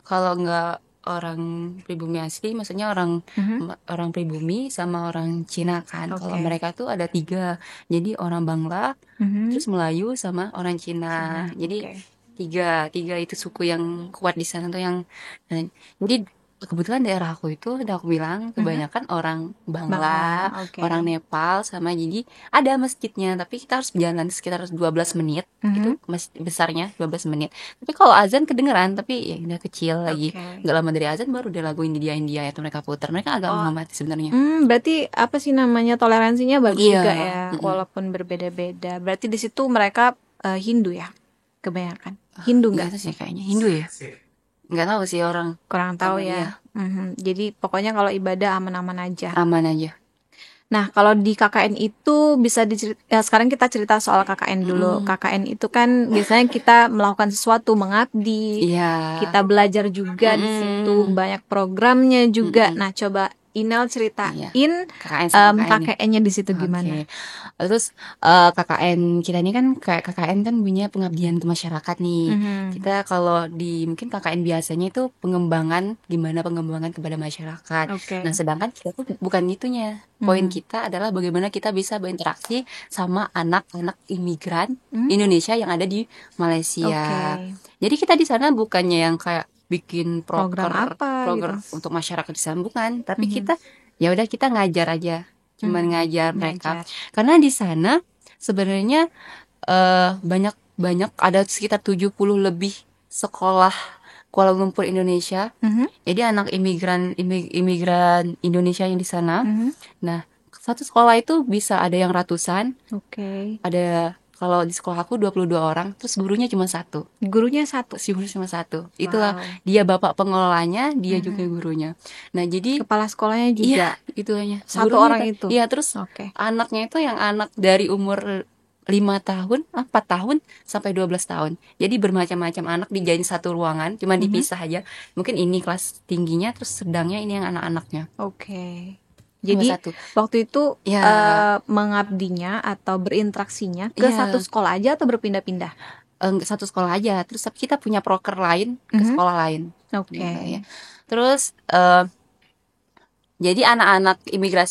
kalau nggak orang pribumi asli, maksudnya orang orang pribumi sama orang Cina kan. Oke. Kalau mereka tuh ada 3, jadi orang Bangla, Mhm. terus Melayu sama orang Cina. Jadi Oke. tiga itu suku yang kuat di sana tuh yang jadi kebetulan daerah aku itu udah aku bilang kebanyakan orang Bangla, Oke. orang Nepal sama, jadi ada masjidnya tapi kita harus jalan sekitar 12 menit itu masjid besarnya 12 menit. Tapi kalau azan kedengeran tapi ya udah kecil lagi. Oke. Nggak lama dari azan baru dia lagu India itu mereka putar. Mereka agak menghormati sebenarnya. Berarti apa sih namanya, toleransinya bagus Iya. juga ya, walaupun berbeda-beda. Berarti di situ mereka Hindu ya, kebanyakan. Hindu Nggak nggak? tahu sih, kayaknya Hindu ya. Nggak tahu sih orang. Kurang tahu Aman, ya. iya. Jadi pokoknya kalau ibadah aman-aman aja. Aman aja. Nah, kalau di KKN itu bisa ya, sekarang kita cerita soal KKN dulu. KKN itu kan biasanya kita melakukan sesuatu, mengabdi. Iya. Kita belajar juga di situ, banyak programnya juga. Nah, coba Inel ceritain KKN sama KKN-nya di situ gimana? Oke. Terus KKN kita ini kan kayak KKN kan punya pengabdian ke masyarakat nih. Kita kalau di mungkin KKN biasanya itu pengembangan kepada masyarakat. Oke. Nah, sedangkan kita tuh bukan itunya. Poin kita adalah bagaimana kita bisa berinteraksi sama anak-anak imigran Indonesia yang ada di Malaysia. Oke. Jadi kita di sana bukannya yang kayak bikin Program apa program gitu? untuk masyarakat di sana, bukan, tapi kita ya udah kita ngajar aja, cuman ngajar mereka. Karena di sana sebenarnya banyak ada sekitar 70 lebih sekolah Kuala Lumpur Indonesia. Jadi anak imigran Indonesia yang di sana. Nah, satu sekolah itu bisa ada yang ratusan. Oke. Ada, kalau di sekolah aku 22 orang, terus gurunya cuma 1. Gurunya 1. Si guru cuma 1. Itulah dia bapak pengelolanya, dia juga gurunya. Nah, jadi Kepala sekolahnya juga. iya, itu hanya Satu gurunya orang kan. itu? Iya, terus Oke. anaknya itu yang anak dari umur 5 tahun, 4 tahun sampai 12 tahun. Jadi bermacam-macam anak dijadiin satu ruangan, cuma dipisah aja. Mungkin ini kelas tingginya, terus sedangnya ini yang anak-anaknya. Oke. Jadi Cuma 1. waktu itu Ya. mengabdinya atau berinteraksinya ke Iya. satu sekolah aja atau berpindah-pindah? satu sekolah aja. Terus tapi kita punya proker lain ke sekolah lain. Oke. Gitu, ya. Terus jadi anak-anak imigran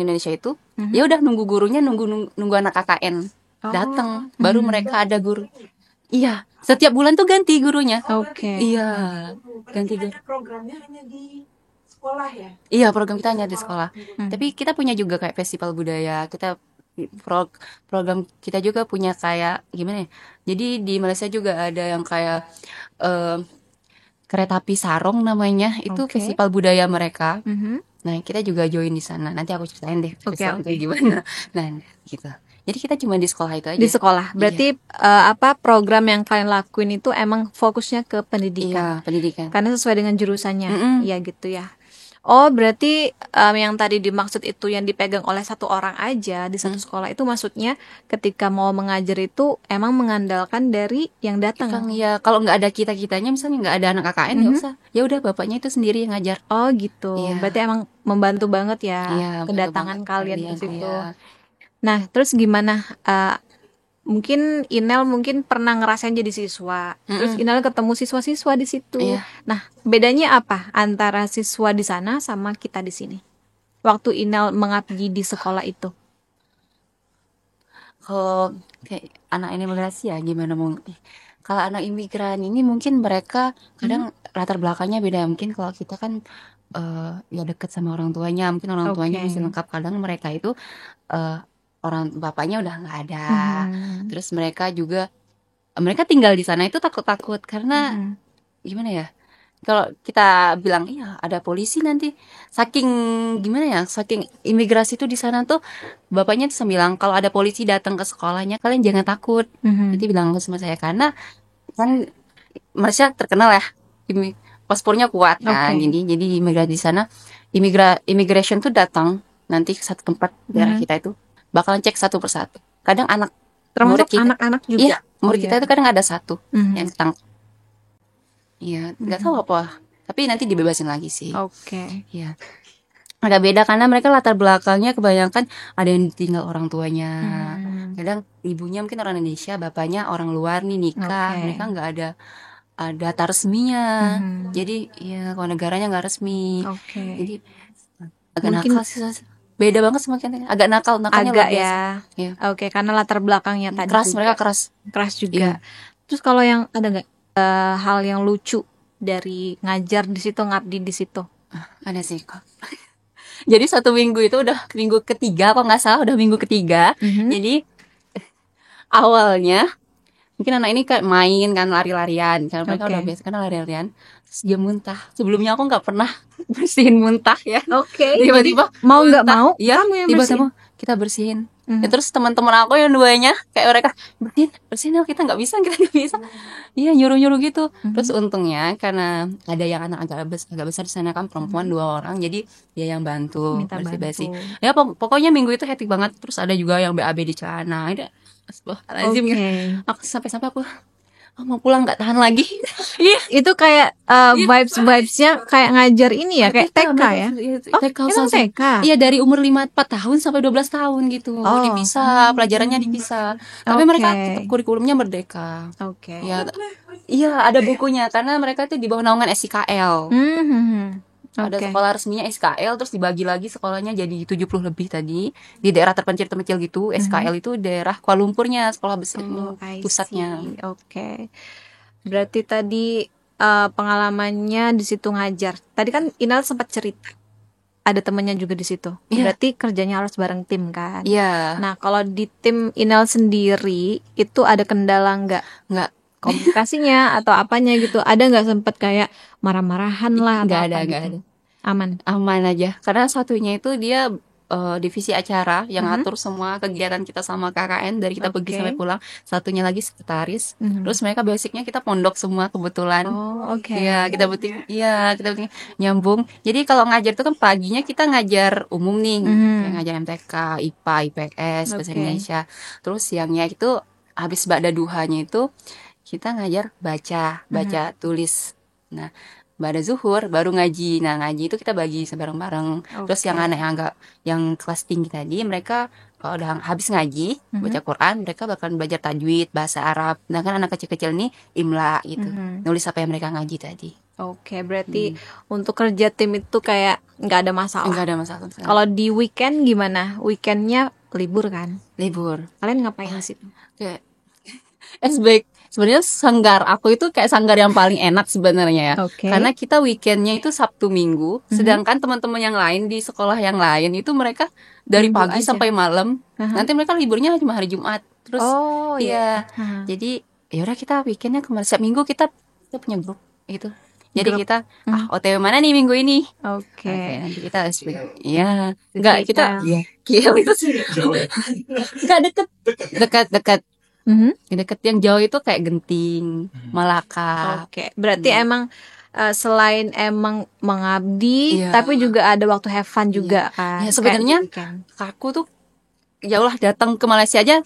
Indonesia itu ya udah nunggu gurunya, nunggu anak KKN datang, baru mereka ada guru. Iya, setiap bulan tuh ganti gurunya. Oke. Iya, ganti guru. Programnya hanya di sekolah ya? Iya, program kita hanya di sekolah. Tapi kita punya juga kayak festival budaya. Kita program kita juga punya kayak gimana ya? Jadi di Malaysia juga ada yang kayak kereta api Sarong namanya. Itu festival budaya mereka. Nah, kita juga join di sana. Nanti aku ceritain deh festival kayak gimana. Nah, gitu. Jadi kita cuma di sekolah itu aja. Di sekolah. Berarti program yang kalian lakuin itu emang fokusnya ke pendidikan. Iya, pendidikan. Karena sesuai dengan jurusannya. Iya gitu ya. Oh, berarti yang tadi dimaksud itu yang dipegang oleh satu orang aja di satu sekolah itu maksudnya ketika mau mengajar itu emang mengandalkan dari yang datang. Iya, kalau nggak ada kita-kitanya, misalnya nggak ada anak KKN ya usah. Ya udah bapaknya itu sendiri yang ngajar. Oh gitu. Iya. Berarti emang membantu banget ya kedatangan kalian di situ. Iya. Nah, terus gimana? Mungkin Inel pernah ngerasain jadi siswa. Terus Inel ketemu siswa-siswa di situ. Iya. Nah, bedanya apa antara siswa di sana sama kita di sini? Waktu Inel mengabdi di sekolah itu. Kalau kayak anak imigrasi ya gimana mau? Kalau anak imigran ini mungkin mereka kadang latar belakangnya beda. Mungkin kalau kita kan ya deket sama orang tuanya, mungkin orang tuanya masih lengkap. Kadang mereka itu orang bapaknya udah nggak ada. Terus mereka tinggal di sana itu takut-takut karena gimana ya? Kalau kita bilang iya ada polisi nanti, saking gimana ya? Saking imigrasi itu di sana tuh bapaknya tuh bilang kalau ada polisi datang ke sekolahnya kalian jangan takut. Nanti bilang sama saya karena kan Malaysia terkenal ya paspornya kuat kan. Jadi imigrasi di sana immigration tuh datang nanti ke satu tempat daerah kita itu bakalan cek satu persatu. Kadang termasuk anak-anak juga. Iya, murid kita itu kadang ada satu yang ketangkep. Iya, nggak tahu apa. Tapi nanti dibebasin lagi sih. Oke. Iya. Agak beda karena mereka latar belakangnya kebanyakan ada yang ditinggal orang tuanya. Kadang ibunya mungkin orang Indonesia, bapaknya orang luar nih nikah. Mereka nggak ada data resminya. Jadi ya kalau negaranya nggak resmi. Jadi agak nakal sih. Beda banget sama kita. Agak nakalnya agak luar biasa. Ya. Oke, karena latar belakangnya tadi keras juga. Mereka keras juga. Terus kalau yang ada nggak hal yang lucu dari ngajar di situ, ngabdi di situ? Ada sih kok. Jadi satu minggu itu udah minggu ketiga, kalau nggak salah udah minggu ketiga. Jadi awalnya mungkin anak ini kayak main kan lari-larian, karena mereka udah biasa kan lari-larian. Terus dia muntah. Sebelumnya aku nggak pernah bersihin muntah ya. Tiba-tiba mau nggak mau, ya tiba-tiba kita bersihin. Ya, terus teman-teman aku yang duanya kayak mereka bersihin kita nggak bisa. Iya nyuruh-nyuruh gitu. Terus untungnya karena ada yang anak agak besar di sana kan perempuan 2 orang, jadi dia yang bantu bersih-bersih. Ya pokoknya minggu itu hektik banget. Terus ada juga yang BAB di celana. Aku sampai aku mau pulang nggak tahan lagi. Itu kayak vibes-vibesnya kayak ngajar ini ya, kayak TK ya. TK. Iya, dari umur 4 tahun sampai 12 tahun gitu. Dipisah, pelajarannya dipisah. Tapi mereka tetap kurikulumnya merdeka. Iya, ada bukunya karena mereka tuh di bawah naungan SIKL. Ada sekolah resminya SKL, terus dibagi lagi sekolahnya jadi 70 lebih tadi di daerah terpencil gitu. SKL itu daerah Kuala Lumpurnya, sekolah besar pusatnya. Berarti tadi pengalamannya di situ ngajar. Tadi kan Inal sempat cerita ada temannya juga di situ. Berarti kerjanya harus bareng tim kan? Nah, kalau di tim Inal sendiri itu ada kendala nggak komunikasinya atau apanya gitu? Ada nggak sempet kayak marah-marahan lah? Nggak ada. Aman aja. Karena satunya itu dia divisi acara yang ngatur semua kegiatan kita sama KKN dari kita pergi sampai pulang. Satunya lagi sekretaris. Terus mereka basicnya kita pondok semua kebetulan. Iya, kita betul nyambung. Jadi kalau ngajar itu kan paginya kita ngajar umum nih, kayak ngajar MTK, IPA, IPS, bahasa Indonesia. Terus siangnya itu habis ba'da duhanya itu kita ngajar baca tulis. Nah, ba'da zuhur baru ngaji. Nah, ngaji itu kita bagi bareng-bareng. Terus yang anak yang kelas tinggi tadi, mereka kalau udah habis ngaji, baca Quran, mereka bakal belajar tajwid, bahasa Arab. Nah, kan anak kecil-kecil nih imla gitu. Nulis apa yang mereka ngaji tadi. Oke, berarti untuk kerja tim itu kayak nggak ada masalah. Nggak ada masalah. Kalau di weekend gimana? Weekendnya libur kan? Libur. Kalian ngapain di situ? Kayak SB. Sebenarnya sanggar aku itu kayak sanggar yang paling enak sebenarnya ya. Karena kita weekendnya itu Sabtu Minggu, sedangkan teman-teman yang lain di sekolah yang lain itu mereka dari Minggu pagi aja. sampai malam. Nanti mereka liburnya cuma hari Jumat. Terus iya. Jadi ya udah kita weekendnya kemarin setiap minggu kita punya grup itu. Jadi Grup. kita OTW mana nih minggu ini? Oke. Nanti kita iya. Enggak kita iya itu sih. Enggak dekat. Deket yang jauh itu kayak Genting, Malaka. Oke. Berarti emang selain emang mengabdi, tapi juga ada waktu have fun juga kan. Ya sebenarnya aku tuh ya Allah datang ke Malaysia aja,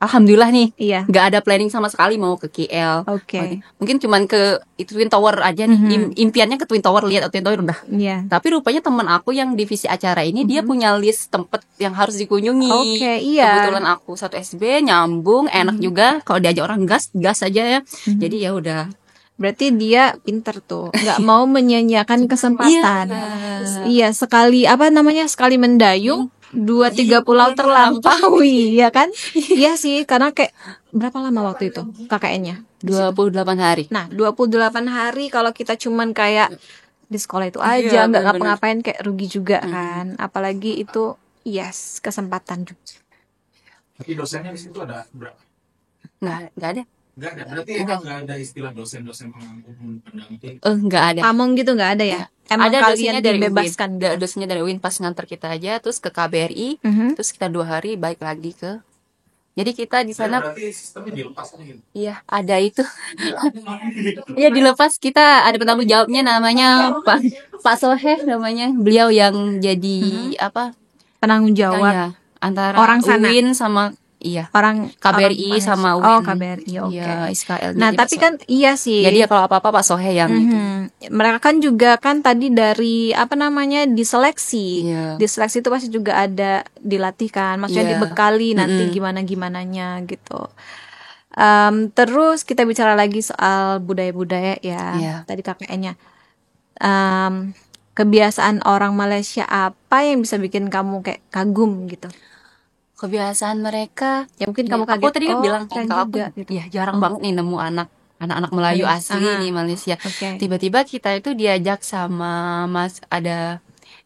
alhamdulillah nih. Iya. Nggak ada planning sama sekali mau ke KL. Oke. Mungkin cuman ke Twin Tower aja nih. Impiannya ke Twin Tower, lihat Twin Tower udah. Iya. Tapi rupanya teman aku yang divisi acara ini dia punya list tempat yang harus dikunjungi. Oke, iya. Kebetulan aku satu SB nyambung, enak juga. Kalau diajak orang gas aja ya. Jadi ya udah. Berarti dia pinter tuh, nggak mau menyanyiakan kesempatan. Iya, sekali sekali mendayung. 2-3 pulau terlampaui, ya kan? Iya sih, karena kayak berapa lama waktu itu KKN-nya? 28 hari. Nah, 28 hari kalau kita cuman kayak di sekolah itu aja, nggak ngapa-ngapain kayak rugi juga kan. Apalagi itu, kesempatan juga. Tapi dosennya di situ ada berapa? Nggak ada. Nggak ada, berarti nggak ada istilah dosen-dosen pendamping. Nggak ada. Pamong gitu nggak ada ya? Emang Ada kalian dosennya dari dibebaskan? UIN. Dosennya dari UIN pas nganter kita aja, terus ke KBRI, terus kita 2 hari balik lagi ke. Jadi kita di sana. Berarti sistemnya dilepas gitu. Iya, ada itu. Iya dilepas, kita ada penanggung jawabnya namanya Pak Soheh namanya. Beliau yang jadi Penanggung jawab ya, antara orang sana. UIN sama orang KBRI sama UIN. Oh, KBRI, oke. Iya, SKL. Nah, tapi kan iya sih. Jadi ya kalau apa-apa Pak Soheh yang itu. Mereka kan juga kan tadi dari diseleksi. Iya. Diseleksi itu pasti juga ada dilatih kan, maksudnya dibekali nanti gimana-gimananya gitu. Terus kita bicara lagi soal budaya-budaya ya. Tadi KKN-nya. Kebiasaan orang Malaysia apa yang bisa bikin kamu kayak kagum gitu? Kebiasaan mereka Ya mungkin kamu kaget. aku tadi kan bilang keren kalau juga, aku gitu. ya jarang banget nih nemu anak-anak Melayu asli di Malaysia. Oke. Tiba-tiba kita itu diajak sama ada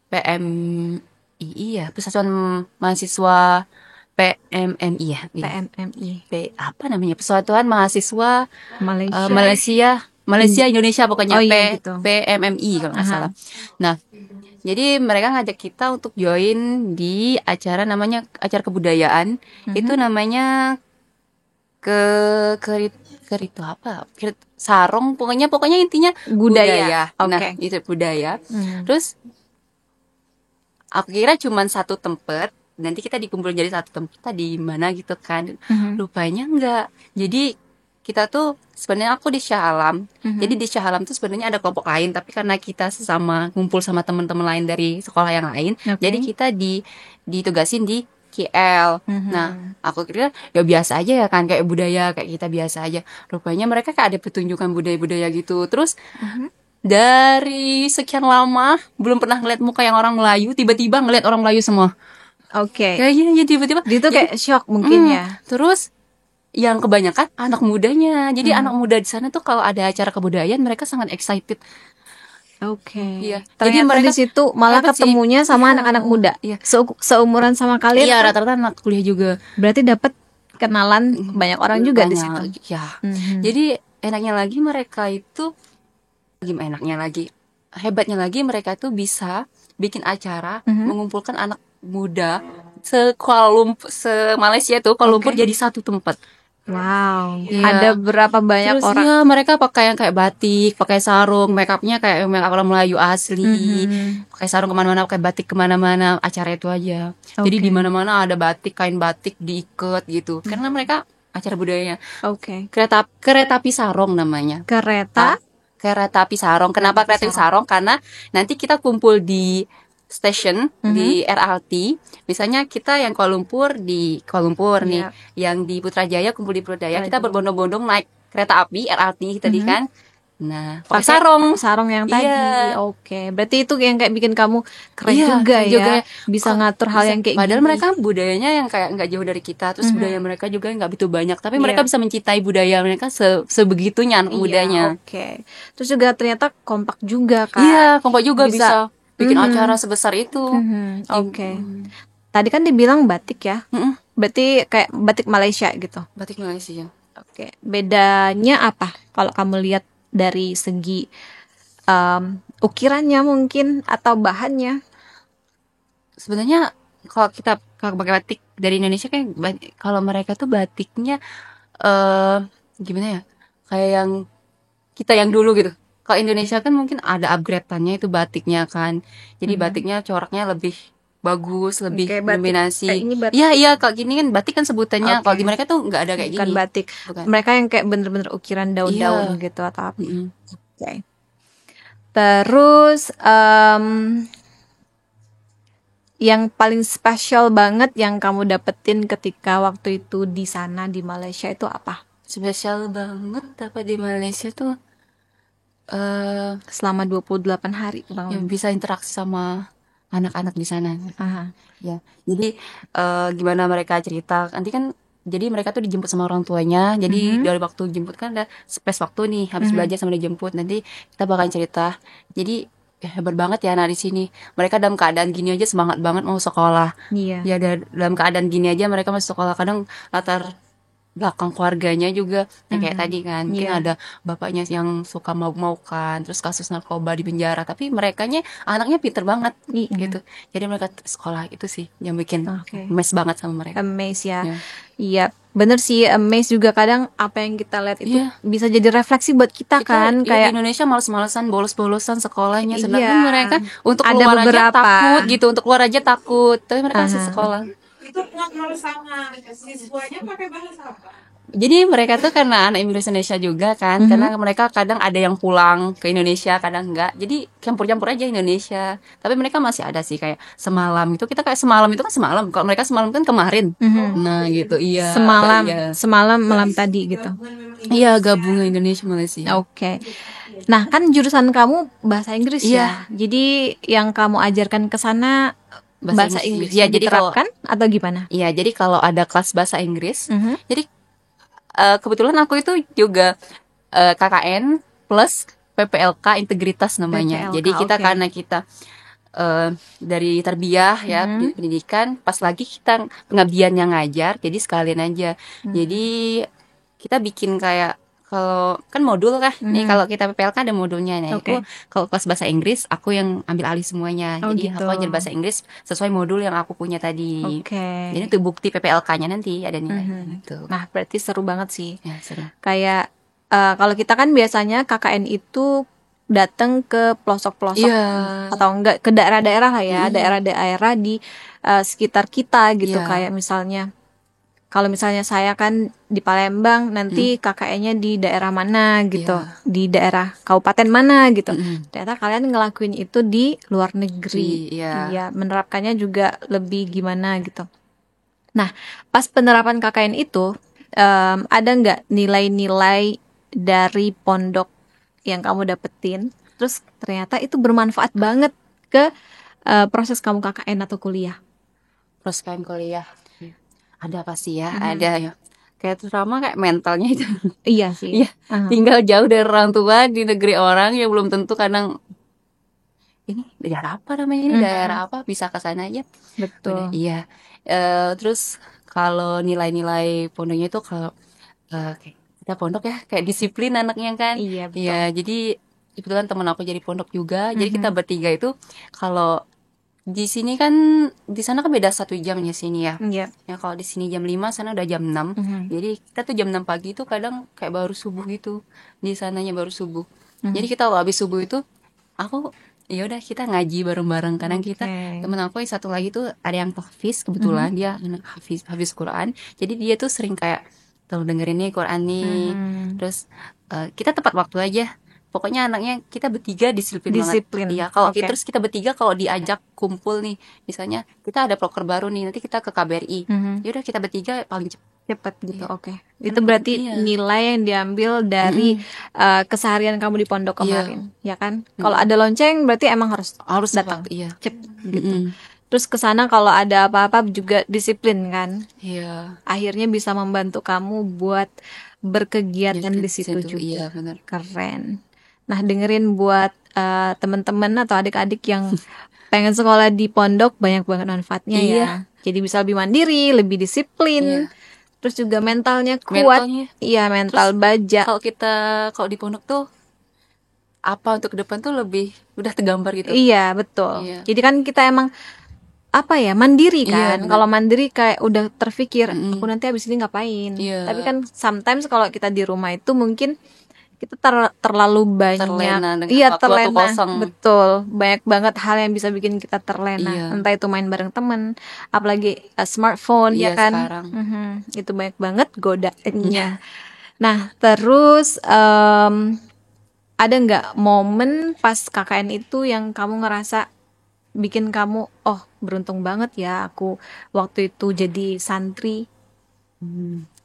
PMII ya, Persatuan Mahasiswa PMMI ya. PMMI Apa namanya? Persatuan Mahasiswa Malaysia. Malaysia Indonesia pokoknya. Oh, iya, gitu. PMMI kalau nggak salah. Nah, jadi mereka ngajak kita untuk join di acara namanya acara kebudayaan. Itu namanya itu apa? Sarong, pokoknya intinya Budaya. Nah, Oke. itu budaya. Terus aku kira cuman satu tempat, nanti kita dikumpulin jadi satu tempat di mana gitu kan. Rupanya enggak. Jadi kita tuh sebenarnya aku di Shah Alam. Jadi di Shah Alam tuh sebenarnya ada kelompok lain, tapi karena kita sesama ngumpul sama teman-teman lain dari sekolah yang lain, jadi kita ditugasin di KL. Nah, aku kira ya biasa aja ya kan, kayak budaya kayak kita biasa aja. Rupanya mereka kayak ada pertunjukan budaya-budaya gitu. Terus dari sekian lama belum pernah ngeliat muka yang orang Melayu, tiba-tiba ngeliat orang Melayu semua. Oke. Kayak gini tiba-tiba. Itu kayak shock mungkin ya. Terus yang kebanyakan anak mudanya. Jadi anak muda di sana tuh kalau ada acara kebudayaan mereka sangat excited. Oke. Iya. Jadi mereka di situ malah hebat sih. ketemunya sama anak-anak muda. Iya. Seumuran sama kalian. Iya, rata-rata anak kuliah juga. Berarti dapat kenalan banyak orang juga di situ. Ya. Jadi enaknya lagi mereka itu hebatnya lagi mereka itu bisa bikin acara mengumpulkan anak muda se-Malaysia tuh Kuala Lumpur jadi satu tempat. Wow. Iya. Ada berapa banyak Terus orang? ya mereka pakai yang kayak batik, pakai sarung, make upnya kayak make up orang Melayu asli, pakai sarung kemana-mana, pakai batik kemana-mana, acara itu aja. Jadi di mana-mana ada batik, kain batik diikat gitu, karena mereka acara budayanya. Oke. Kereta api sarong namanya. Kereta kereta api Sarong. Kenapa kereta api Sarong? Karena nanti kita kumpul di station di LRT. Misalnya kita yang Kuala Lumpur di Kuala Lumpur nih, yang di Putrajaya kumpul di Putrajaya. Kita berbondong-bondong naik kereta api LRT tadi kan. Nah, pakai sarong yang tadi. Oke. Berarti itu yang kayak bikin kamu keren juga ya. Bisa ngatur hal yang kayak padahal gini. mereka budayanya yang kayak nggak jauh dari kita. Terus budaya mereka juga nggak begitu banyak. Tapi mereka bisa mencintai budaya mereka sebegitunya anak mudanya. Oke. Terus juga ternyata kompak juga kan. Iya, kompak juga bisa bikin acara sebesar itu. Oke. Tadi kan dibilang batik ya. Berarti kayak batik Malaysia gitu. Batik Malaysia. Oke. Bedanya apa kalau kamu lihat dari segi ukirannya mungkin atau bahannya? Sebenarnya kalau pakai batik dari Indonesia kan kalau mereka tuh batiknya gimana ya? Kayak yang kita yang dulu gitu. Kalau Indonesia kan mungkin ada upgrade-annya itu batiknya kan. Jadi batiknya coraknya lebih bagus, lebih dominasi. Iya, kalau gini kan batik kan sebutannya. Kalau di mereka tuh nggak ada kayak bukan gini. Batik. Bukan. Mereka yang kayak bener-bener ukiran daun-daun gitu atau apa. Oke. Terus yang paling spesial banget yang kamu dapetin ketika waktu itu di sana di Malaysia itu apa? Spesial banget apa di Malaysia tuh selama 28 hari yang bisa interaksi sama anak-anak di sana. Ya, jadi gimana mereka cerita? Nanti kan, jadi mereka tuh dijemput sama orang tuanya. Jadi dari waktu jemput kan ada space waktu nih, habis belajar sama dijemput. Nanti kita bakal cerita. Jadi hebat banget ya anak di sini. Mereka dalam keadaan gini aja semangat banget mau sekolah. Iya. Ya dalam keadaan gini aja mereka masuk sekolah. Kadang latar belakang keluarganya juga yang kayak tadi kan, mungkin ada bapaknya yang suka mau-maukan, terus kasus narkoba di penjara, tapi merekanya anaknya pinter banget gitu. Jadi mereka sekolah itu sih yang bikin amazed banget sama mereka. Amazed ya. Iya, bener sih, amazed juga kadang apa yang kita lihat itu bisa jadi refleksi buat kita kan. Kayak di Indonesia malas-malasan, bolos-bolosan sekolahnya, sedangkan mereka untuk keluar aja takut gitu, untuk keluar aja takut, tapi mereka masih sekolah. Itu ngobrol sama siswanya pakai bahasa apa? Jadi mereka tuh karena anak Indonesia juga kan, karena mereka kadang ada yang pulang ke Indonesia, kadang enggak. Jadi campur-campur aja Indonesia. Tapi mereka masih ada sih kayak semalam itu, kita kayak semalam itu kan semalam. Kalau mereka semalam kan kemarin. Nah gitu, iya. Semalam malam tadi gitu. Iya, gabungan Indonesia Malaysia. Oke. Nah, kan jurusan kamu bahasa Inggris ya. Jadi yang kamu ajarkan ke sana bahasa Inggris ya, jadi diterapkan atau gimana? Iya, jadi kalau ada kelas bahasa Inggris, jadi kebetulan aku itu juga KKN plus PPLK Integritas namanya. Jadi kita karena kita dari tarbiyah ya, pendidikan, pas lagi kita pengabdian yang ngajar, jadi sekalian aja. Jadi kita bikin kayak, kalau kan modul kan nih, kalau kita PPLK ada modulnya. Nah aku kalau kelas bahasa Inggris aku yang ambil alih semuanya. Jadi aku ajar bahasa Inggris sesuai modul yang aku punya tadi. Jadi itu bukti PPLK-nya nanti ada nilai gitu. Nah berarti seru banget sih. Ya, seru. Kayak kalau kita kan biasanya KKN itu datang ke pelosok-pelosok atau enggak ke daerah-daerah lah ya, daerah-daerah di sekitar kita gitu. Kayak misalnya kalau misalnya saya kan di Palembang, nanti KKN-nya di daerah mana gitu, di daerah kabupaten mana gitu. Ternyata kalian ngelakuin itu di luar negeri. Iya, menerapkannya juga lebih gimana gitu. Nah, pas penerapan KKN itu, ada nggak nilai-nilai dari pondok yang kamu dapetin, terus ternyata itu bermanfaat banget ke proses kamu KKN atau kuliah? Proses kuliah. Ada pasti ya, ada ya. Kayak trauma kayak mentalnya itu. Iya sih. Iya. Tinggal jauh dari orang tua di negeri orang yang belum tentu kadang ini daerah apa namanya, ini daerah apa, bisa ke sana aja. Betul. Udah, iya. Terus kalau nilai-nilai pondoknya itu kalau kita pondok ya kayak disiplin anaknya kan. Iya, betul. Iya, jadi kebetulan teman aku jadi pondok juga. Jadi kita bertiga itu kalau di sini kan, di sana kan beda 1 jam ya sini ya. Iya. Ya kalau di sini jam 5, sana udah jam 6. Jadi kita tuh jam 6 pagi itu kadang kayak baru subuh gitu. Di sananya baru subuh. Jadi kita kalau habis subuh itu aku ya udah kita ngaji bareng-bareng. Kadang kita temen aku yang satu lagi tuh ada yang tahfiz, kebetulan dia anak hafiz Quran. Jadi dia tuh sering kayak tuh dengerin nih Quran nih. Terus kita tepat waktu aja. pokoknya anaknya kita bertiga disiplin Disiplin. banget. Iya, kalau Oke. terus kita bertiga kalau diajak kumpul nih, misalnya kita ada proker baru nih, nanti kita ke KBRI. Yaudah kita bertiga paling Cepat gitu. Iya. Oke. Itu berarti Iya. nilai yang diambil dari keseharian kamu di pondok Iya. kemarin, ya kan? Kalau ada lonceng berarti emang harus datang. Iya. Cep gitu. Terus ke sana kalau ada apa-apa juga disiplin kan? Iya. Akhirnya bisa membantu kamu buat berkegiatan di situ juga. Iya, benar. Keren. Nah, dengerin buat teman-teman atau adik-adik yang pengen sekolah di pondok, banyak banget manfaatnya Iya. ya. Jadi bisa lebih mandiri, lebih disiplin. Iya. Terus juga mentalnya kuat. Mentalnya. Iya, mental baja. Kalau di pondok tuh apa untuk ke depan tuh lebih udah tergambar gitu. Iya, betul. Iya. Jadi kan kita emang apa ya, mandiri Iya, kan. benar. Kalau mandiri kayak udah terpikir aku nanti habis ini ngapain. Iya. Tapi kan sometimes kalau kita di rumah itu mungkin kita terlalu banyak Terlena dengan iya waktu-waktu terlena, kosong. betul, banyak banget hal yang bisa bikin kita terlena. Iya. Entah itu main bareng teman, apalagi smartphone ya Iya, kan. sekarang. Itu banyak banget godaannya. Nah, terus ada nggak momen pas KKN itu yang kamu ngerasa bikin kamu, oh beruntung banget ya aku waktu itu jadi santri.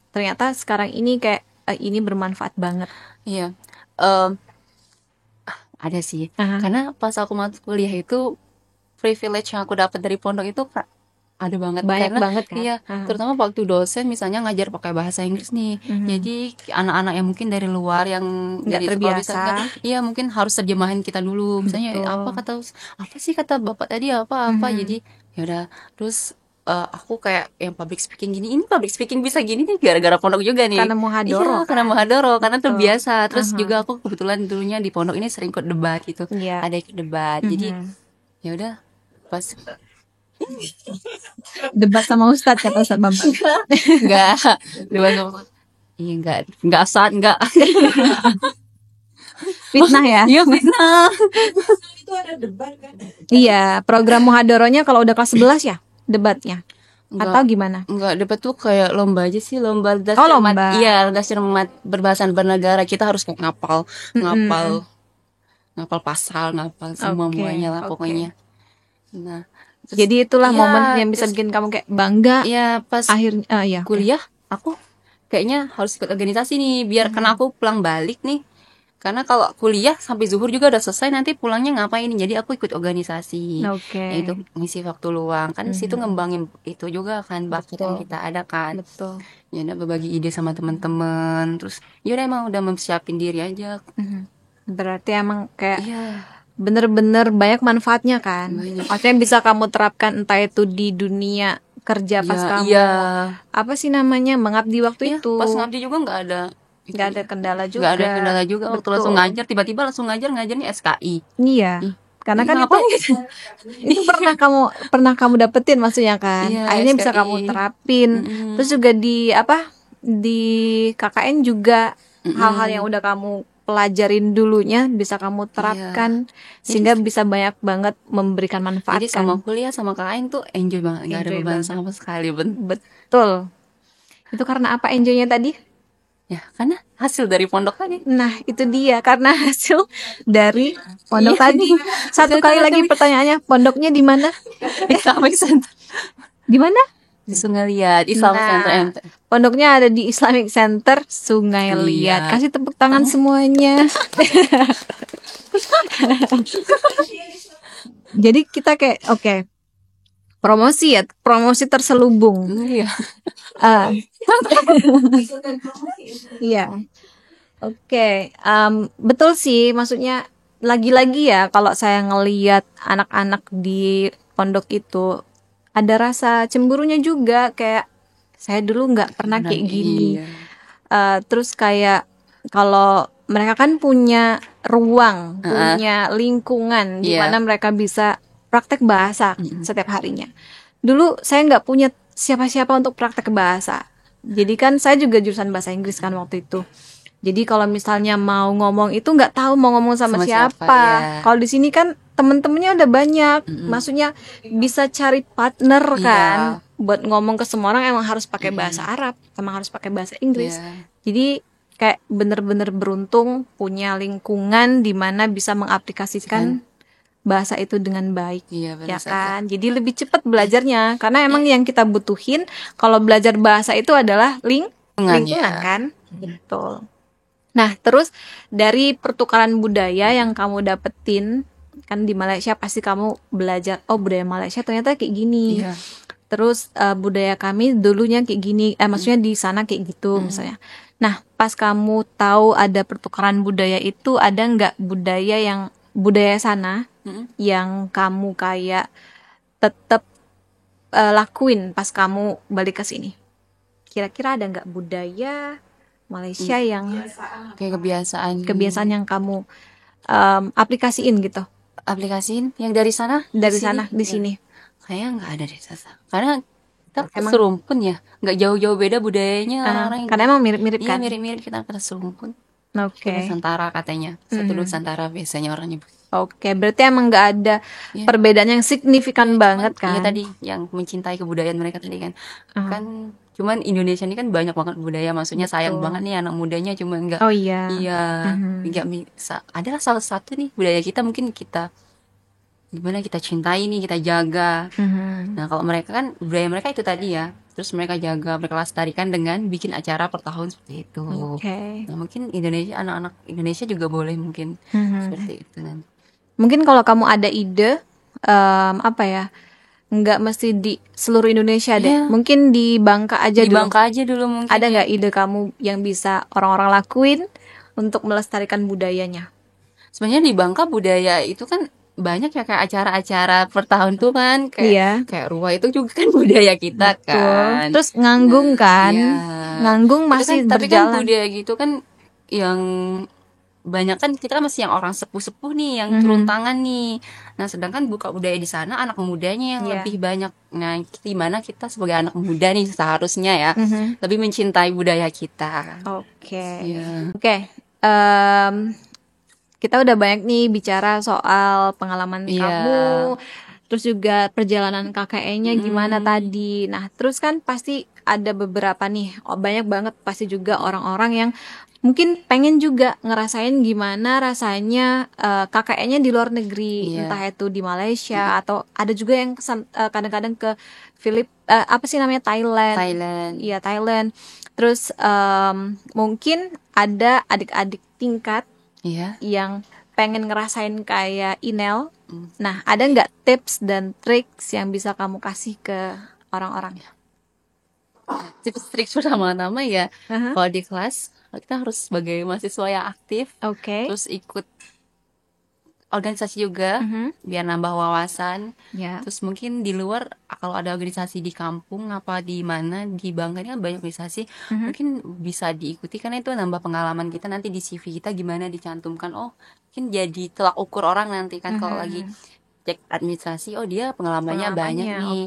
Ternyata sekarang ini kayak ini bermanfaat banget. Iya. Ada sih. Aha. Karena pas aku masuk kuliah itu privilege yang aku dapat dari pondok itu ada banget. Banyak Karena, banget kan? Iya, Aha. terutama waktu dosen misalnya ngajar pakai bahasa Inggris nih. Jadi anak-anak yang mungkin dari luar yang Nggak dari sekolah terbiasa. biasa, iya mungkin harus terjemahin kita dulu. Misalnya Betul. apa sih kata bapak tadi apa. Jadi ya udah. Terus aku kayak yang public speaking gini, ini public speaking bisa gini nih gara-gara pondok juga nih. Karena muhadoro, Iya, karena muhadoro, karena Betul. terbiasa. Terus juga aku kebetulan dulunya di pondok ini sering ikut debat gitu. Iya. Ada ikut debat. Jadi ya udah pas Debat sama Ustadz kata Ustadz Bambang. enggak debat sama iya enggak saat enggak Fitnah ya. iya fitnah. Itu ada debat kan? Iya, program muhadoronya kalau udah kelas 11 ya debatnya. Enggak. Atau gimana? Enggak, debat tuh kayak lomba aja sih, lomba das Oh, cermat. lomba. Iya, das cermat berbahasa bernegara. Kita harus kayak ngapal pasal, ngapal semuanya lah oke. pokoknya. Nah, terus, Jadi itulah iya, momen yang bisa terus- bikin kamu kayak bangga. iya pas Akhirnya ya. kuliah aku kayaknya harus ikut organisasi nih biar karena aku pulang balik nih. Karena kalau kuliah sampai zuhur juga udah selesai, nanti pulangnya ngapain? Jadi aku ikut organisasi. Oke. Yaitu ngisi waktu luang. Kan situ ngembangin itu juga kan bakat yang kita ada kan. Betul. Ya udah berbagi ide sama teman-teman. Terus ya udah emang udah mempersiapin diri aja. Berarti emang kayak Iya. bener-bener banyak manfaatnya kan. Banyak. Maksudnya bisa kamu terapkan entah itu di dunia kerja pas kamu. Iya. Apa sih namanya? Mengabdi waktu Iya, itu. pas ngabdi juga nggak ada Kendala juga. nggak ada kendala juga waktu Betul. langsung ngajar tiba-tiba langsung ngajarnya SKI. Iya. Karena kan Ngapain itu, itu pernah kamu dapetin maksudnya kan. Iya, Akhirnya bisa SKI. kamu terapin. Terus juga di KKN juga hal-hal yang udah kamu pelajarin dulunya bisa kamu terapkan sehingga bisa banyak banget memberikan manfaat Jadi kan. sama kuliah sama KKN tuh enjoy banget, nggak ada Enjoy beban banget. sama sekali. Betul. Itu karena apa enjoynya tadi? Ya, karena hasil dari pondok tadi. Nah, itu dia karena hasil dari pondok tadi. Satu kali lagi pertanyaannya, pondoknya di mana? Islamic Center Di mana? di Sungai Liat, Islamic Nah, Center MT. Pondoknya ada di Islamic Center Sungai Liat. Kasih tepuk tangan semuanya. Jadi kita kayak oke. Promosi ya, promosi terselubung. Iya. Ah. Iya. Oke, betul sih. Maksudnya lagi-lagi ya, kalau saya ngelihat anak-anak di pondok itu ada rasa cemburunya juga. Kayak saya dulu nggak pernah kayak gini. Iya. Terus kayak kalau mereka kan punya ruang, punya lingkungan di Iya. mana mereka bisa praktek bahasa setiap harinya. Dulu saya nggak punya siapa-siapa untuk praktek bahasa. Jadi kan saya juga jurusan bahasa Inggris kan waktu itu. Jadi kalau misalnya mau ngomong itu nggak tahu mau ngomong sama siapa. ya. Kalau di sini kan temen-temennya udah banyak. Maksudnya bisa cari partner Iya. kan. Buat ngomong ke semua orang emang harus pakai bahasa Arab, emang harus pakai bahasa Inggris. Iya. Jadi kayak bener-bener beruntung punya lingkungan di mana bisa mengaplikasikan bahasa itu dengan baik. Iya, Ya benar saja. kan, jadi lebih cepat belajarnya karena emang yang kita butuhin kalau belajar bahasa itu adalah lingkungan ya. kan. Betul. Nah, terus dari pertukaran budaya yang kamu dapetin kan di Malaysia, pasti kamu belajar, oh budaya Malaysia ternyata kayak gini. Iya. Terus budaya kami dulunya kayak gini, maksudnya di sana kayak gitu misalnya. Nah, pas kamu tahu ada pertukaran budaya itu, ada nggak budaya sana yang kamu kayak tetap lakuin pas kamu balik ke sini? Kira-kira ada nggak budaya Malaysia yang Kayak kebiasaan yang kamu aplikasiin gitu aplikasiin yang dari sana dari di sini? sana di sini? Kayaknya nggak ada deh Sasa. Karena kita serumpun ya, nggak jauh-jauh beda budayanya orang-orang. Karena emang mirip-mirip Iya, kan? mirip-mirip, kita serumpun. Oke. Nusantara katanya, satu Nusantara biasanya orang nyebut. Oke, berarti emang nggak ada perbedaan yang signifikan banget kan? Iya tadi yang mencintai kebudayaan mereka tadi kan. Kan cuman Indonesia ini kan banyak banget budaya, maksudnya sayang banget nih anak mudanya cuma nggak. Oh iya. Iya, nggak bisa. Adalah salah satu nih budaya kita, mungkin kita gimana kita cintai nih, kita jaga. Nah kalau mereka kan budaya mereka itu tadi ya, terus mereka jaga, mereka lestarikan dengan bikin acara per tahun seperti itu. Oke. Nah mungkin Indonesia, anak-anak Indonesia juga boleh mungkin seperti itu nanti. Mungkin kalau kamu ada ide apa ya, nggak mesti di seluruh Indonesia deh, mungkin di Bangka aja Di dulu. Bangka aja dulu mungkin. Ada nggak ide kamu yang bisa orang-orang lakuin untuk melestarikan budayanya? Sebenarnya di Bangka budaya itu kan banyak ya, kayak acara-acara per tahun tuh kan, kayak kayak Ruwa itu juga kan budaya kita kan. Terus nganggung kan? Iya. Nganggung Itu masih kan, tapi kan berjalan. budaya gitu kan yang banyak kan kita kan masih yang orang sepuh-sepuh nih, yang turun tangan nih. Nah sedangkan buka budaya di sana anak mudanya yang lebih banyak. Nah gimana kita sebagai anak muda nih seharusnya ya lebih mencintai budaya kita. Oke. Iya. Oke. Kita udah banyak nih bicara soal pengalaman kamu, terus juga perjalanan KKN-nya gimana tadi. Nah, terus kan pasti ada beberapa nih, banyak banget pasti juga orang-orang yang mungkin pengen juga ngerasain gimana rasanya KKN-nya di luar negeri, entah itu di Malaysia atau ada juga yang kadang-kadang ke apa sih namanya, Thailand. Iya, Thailand. Terus mungkin ada adik-adik tingkat yang pengen ngerasain kayak Inel. Nah, ada nggak tips dan triks yang bisa kamu kasih ke orang-orang? Tips trik pertama-tama ya, kalau di kelas kita harus sebagai mahasiswa yang aktif, terus ikut organisasi juga biar nambah wawasan. Terus mungkin di luar kalau ada organisasi di kampung apa di mana, di Bangka ini kan banyak organisasi, mungkin bisa diikuti karena itu nambah pengalaman kita nanti di CV kita gimana dicantumkan. Oh mungkin jadi tolak ukur orang nanti kan kalau lagi cek administrasi, oh dia pengalamannya banyak nih.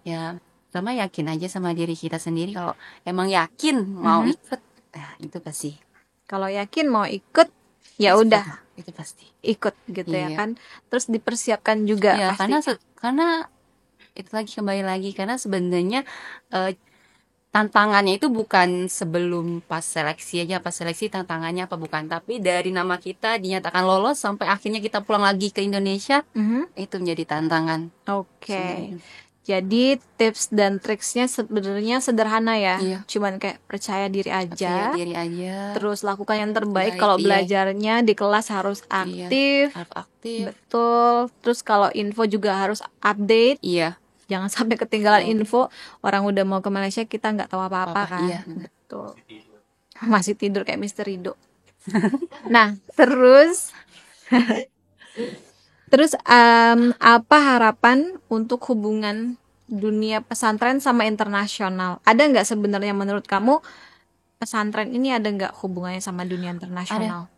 Ya sama yakin aja sama diri kita sendiri, kalau emang yakin mau ikut, itu pasti. Kalau yakin mau ikut ya udah itu pasti ikut gitu ya kan. Terus dipersiapkan juga pasti. Karena itu lagi kembali lagi, karena sebenarnya tantangannya itu bukan sebelum pas seleksi aja, pas seleksi tantangannya apa bukan, tapi dari nama kita dinyatakan lolos sampai akhirnya kita pulang lagi ke Indonesia, itu menjadi tantangan. Jadi tips dan triksnya sebenarnya sederhana ya, cuman kayak percaya diri aja, terus lakukan yang terbaik. Kalau belajarnya di kelas harus aktif, betul. Terus kalau info juga harus update, jangan sampai ketinggalan info. Orang udah mau ke Malaysia kita nggak tahu apa-apa kan, betul. Masih tidur kayak Mr. Rido. Nah Terus apa harapan untuk hubungan dunia pesantren sama internasional? Ada nggak sebenarnya menurut kamu pesantren ini ada nggak hubungannya sama dunia internasional?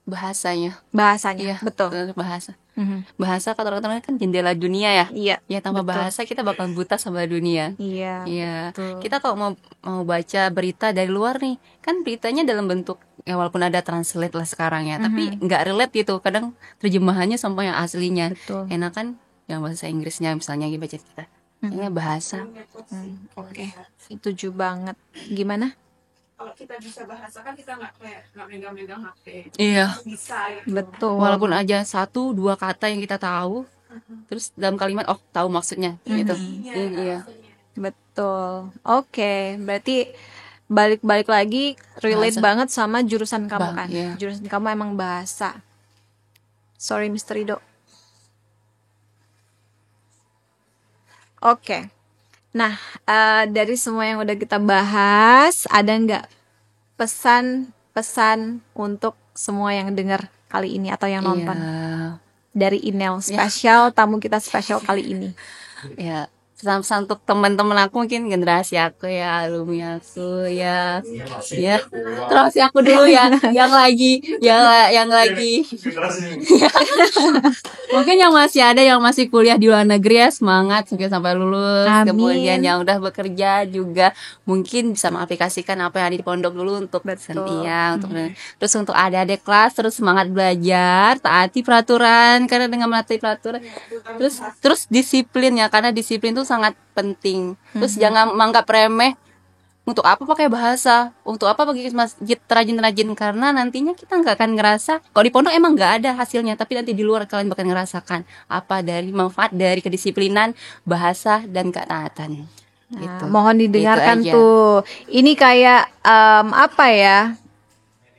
Bahasanya, betul. Bahasa kata-kata kan jendela dunia ya. Ya tanpa bahasa kita bakal buta sama dunia. Kita kalau mau baca berita dari luar nih, kan beritanya dalam bentuk ya walaupun ada translate lah sekarang ya, tapi nggak relate gitu. Kadang terjemahannya sama yang aslinya. Enak kan yang bahasa Inggrisnya misalnya baca kita. Ini bahasa. Oke, setuju banget. Gimana? kalau kita bisa bahasa kan kita nggak megang-megang HP. Iya. Bisa gitu. Betul. Walaupun aja 1-2 kata yang kita tahu, terus dalam kalimat tahu maksudnya gitu. Iya. Betul. Oke, berarti balik lagi relate Bahasa. banget sama jurusan kamu kan. Iya. Jurusan kamu emang bahasa. Sorry Mr. Rido. Oke. Nah, dari semua yang udah kita bahas, ada nggak pesan-pesan untuk semua yang dengar kali ini atau yang nonton? Iya. Dari Inel, spesial tamu kita spesial kali ini. Ya, pesan-pesan untuk teman-teman aku, mungkin generasi aku ya, alumni aku ya, terus aku dulu ya, yang lagi mungkin yang masih kuliah di luar negeri ya, semangat sampai lulus. Amin. Kemudian yang udah bekerja juga mungkin bisa mengaplikasikan apa yang ada di pondok dulu untuk sentia, terus untuk adik-adik kelas terus semangat belajar, taati peraturan, karena dengan menaati peraturan terus disiplin ya, karena disiplin itu sangat penting. Terus jangan menganggap remeh, untuk apa pakai bahasa, untuk apa pergi ke masjid rajin-rajin, karena nantinya kita nggak akan ngerasa, kalau di pondok emang nggak ada hasilnya, tapi nanti di luar kalian bakal ngerasakan apa dari manfaat dari kedisiplinan bahasa dan ketaatan. Gitu. Mohon didengarkan Gitu aja. tuh. Ini kayak apa ya?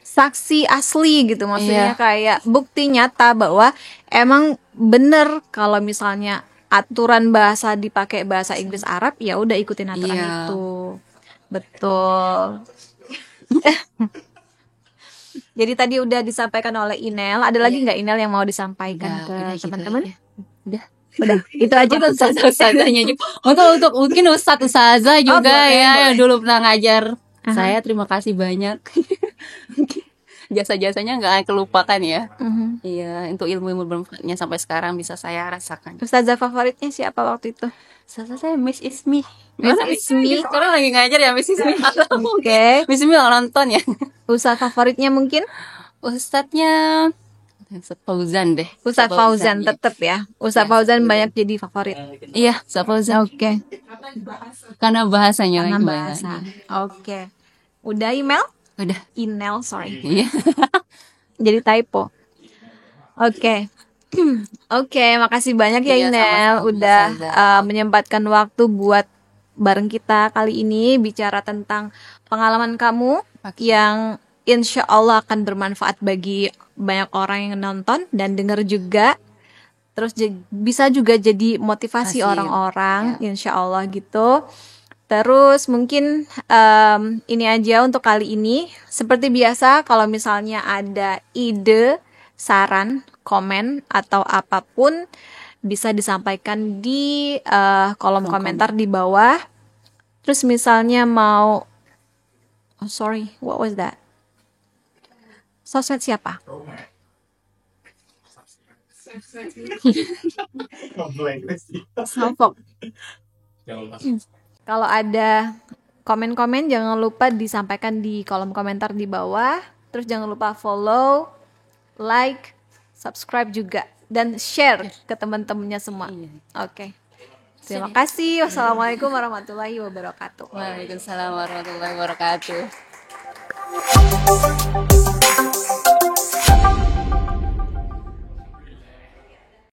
Saksi asli gitu, maksudnya kayak bukti nyata bahwa emang bener kalau misalnya aturan bahasa dipakai bahasa Inggris Arab, ya udah ikutin aturan itu. Betul. Jadi tadi udah disampaikan oleh Inel. Ada lagi nggak Inel yang mau disampaikan ke teman-teman? Udah. Itu aja. Ustazahnya juga. Untuk mungkin ustazah juga yang dulu pernah ngajar saya, terima kasih banyak. Jasa-jasanya nggak akan kelupakan ya. Iya, untuk ilmu-ilmu bermanfaatnya sampai sekarang bisa saya rasakan. Ustazah favoritnya siapa waktu itu? Ustazah saya Miss Ismi. Miss Ismi. Sekarang lagi ngajar ya Miss Ismi. Oke. Miss Ismi nonton ya. Ustaz favoritnya mungkin? Ustadznya Ustadz Fauzan deh. Ustaz Fauzan tetap ya. Ustaz Fauzan banyak jadi favorit. Iya, Ustadz Fauzan. Oke. Karena bahasanya. Karena bahasa. Oke. Udah email? Udah. Inel, sorry. Iya. Jadi typo. Oke. Oke, makasih banyak ya Inel udah menyempatkan waktu buat bareng kita kali ini bicara tentang pengalaman kamu yang insya Allah akan bermanfaat bagi banyak orang yang nonton dan denger juga. Terus bisa juga jadi motivasi orang-orang, insya Allah gitu. Terus mungkin ini aja untuk kali ini. Seperti biasa, kalau misalnya ada ide, saran, komen, atau apapun bisa disampaikan di kolom komentar di bawah. Terus misalnya mau, oh sorry, what was that? Sosmed siapa? Snowflake. Kalau ada komen-komen jangan lupa disampaikan di kolom komentar di bawah. Terus jangan lupa follow, like, subscribe juga, dan share ke teman-temannya semua. Oke. Terima kasih. Wassalamualaikum warahmatullahi wabarakatuh. Waalaikumsalam warahmatullahi wabarakatuh.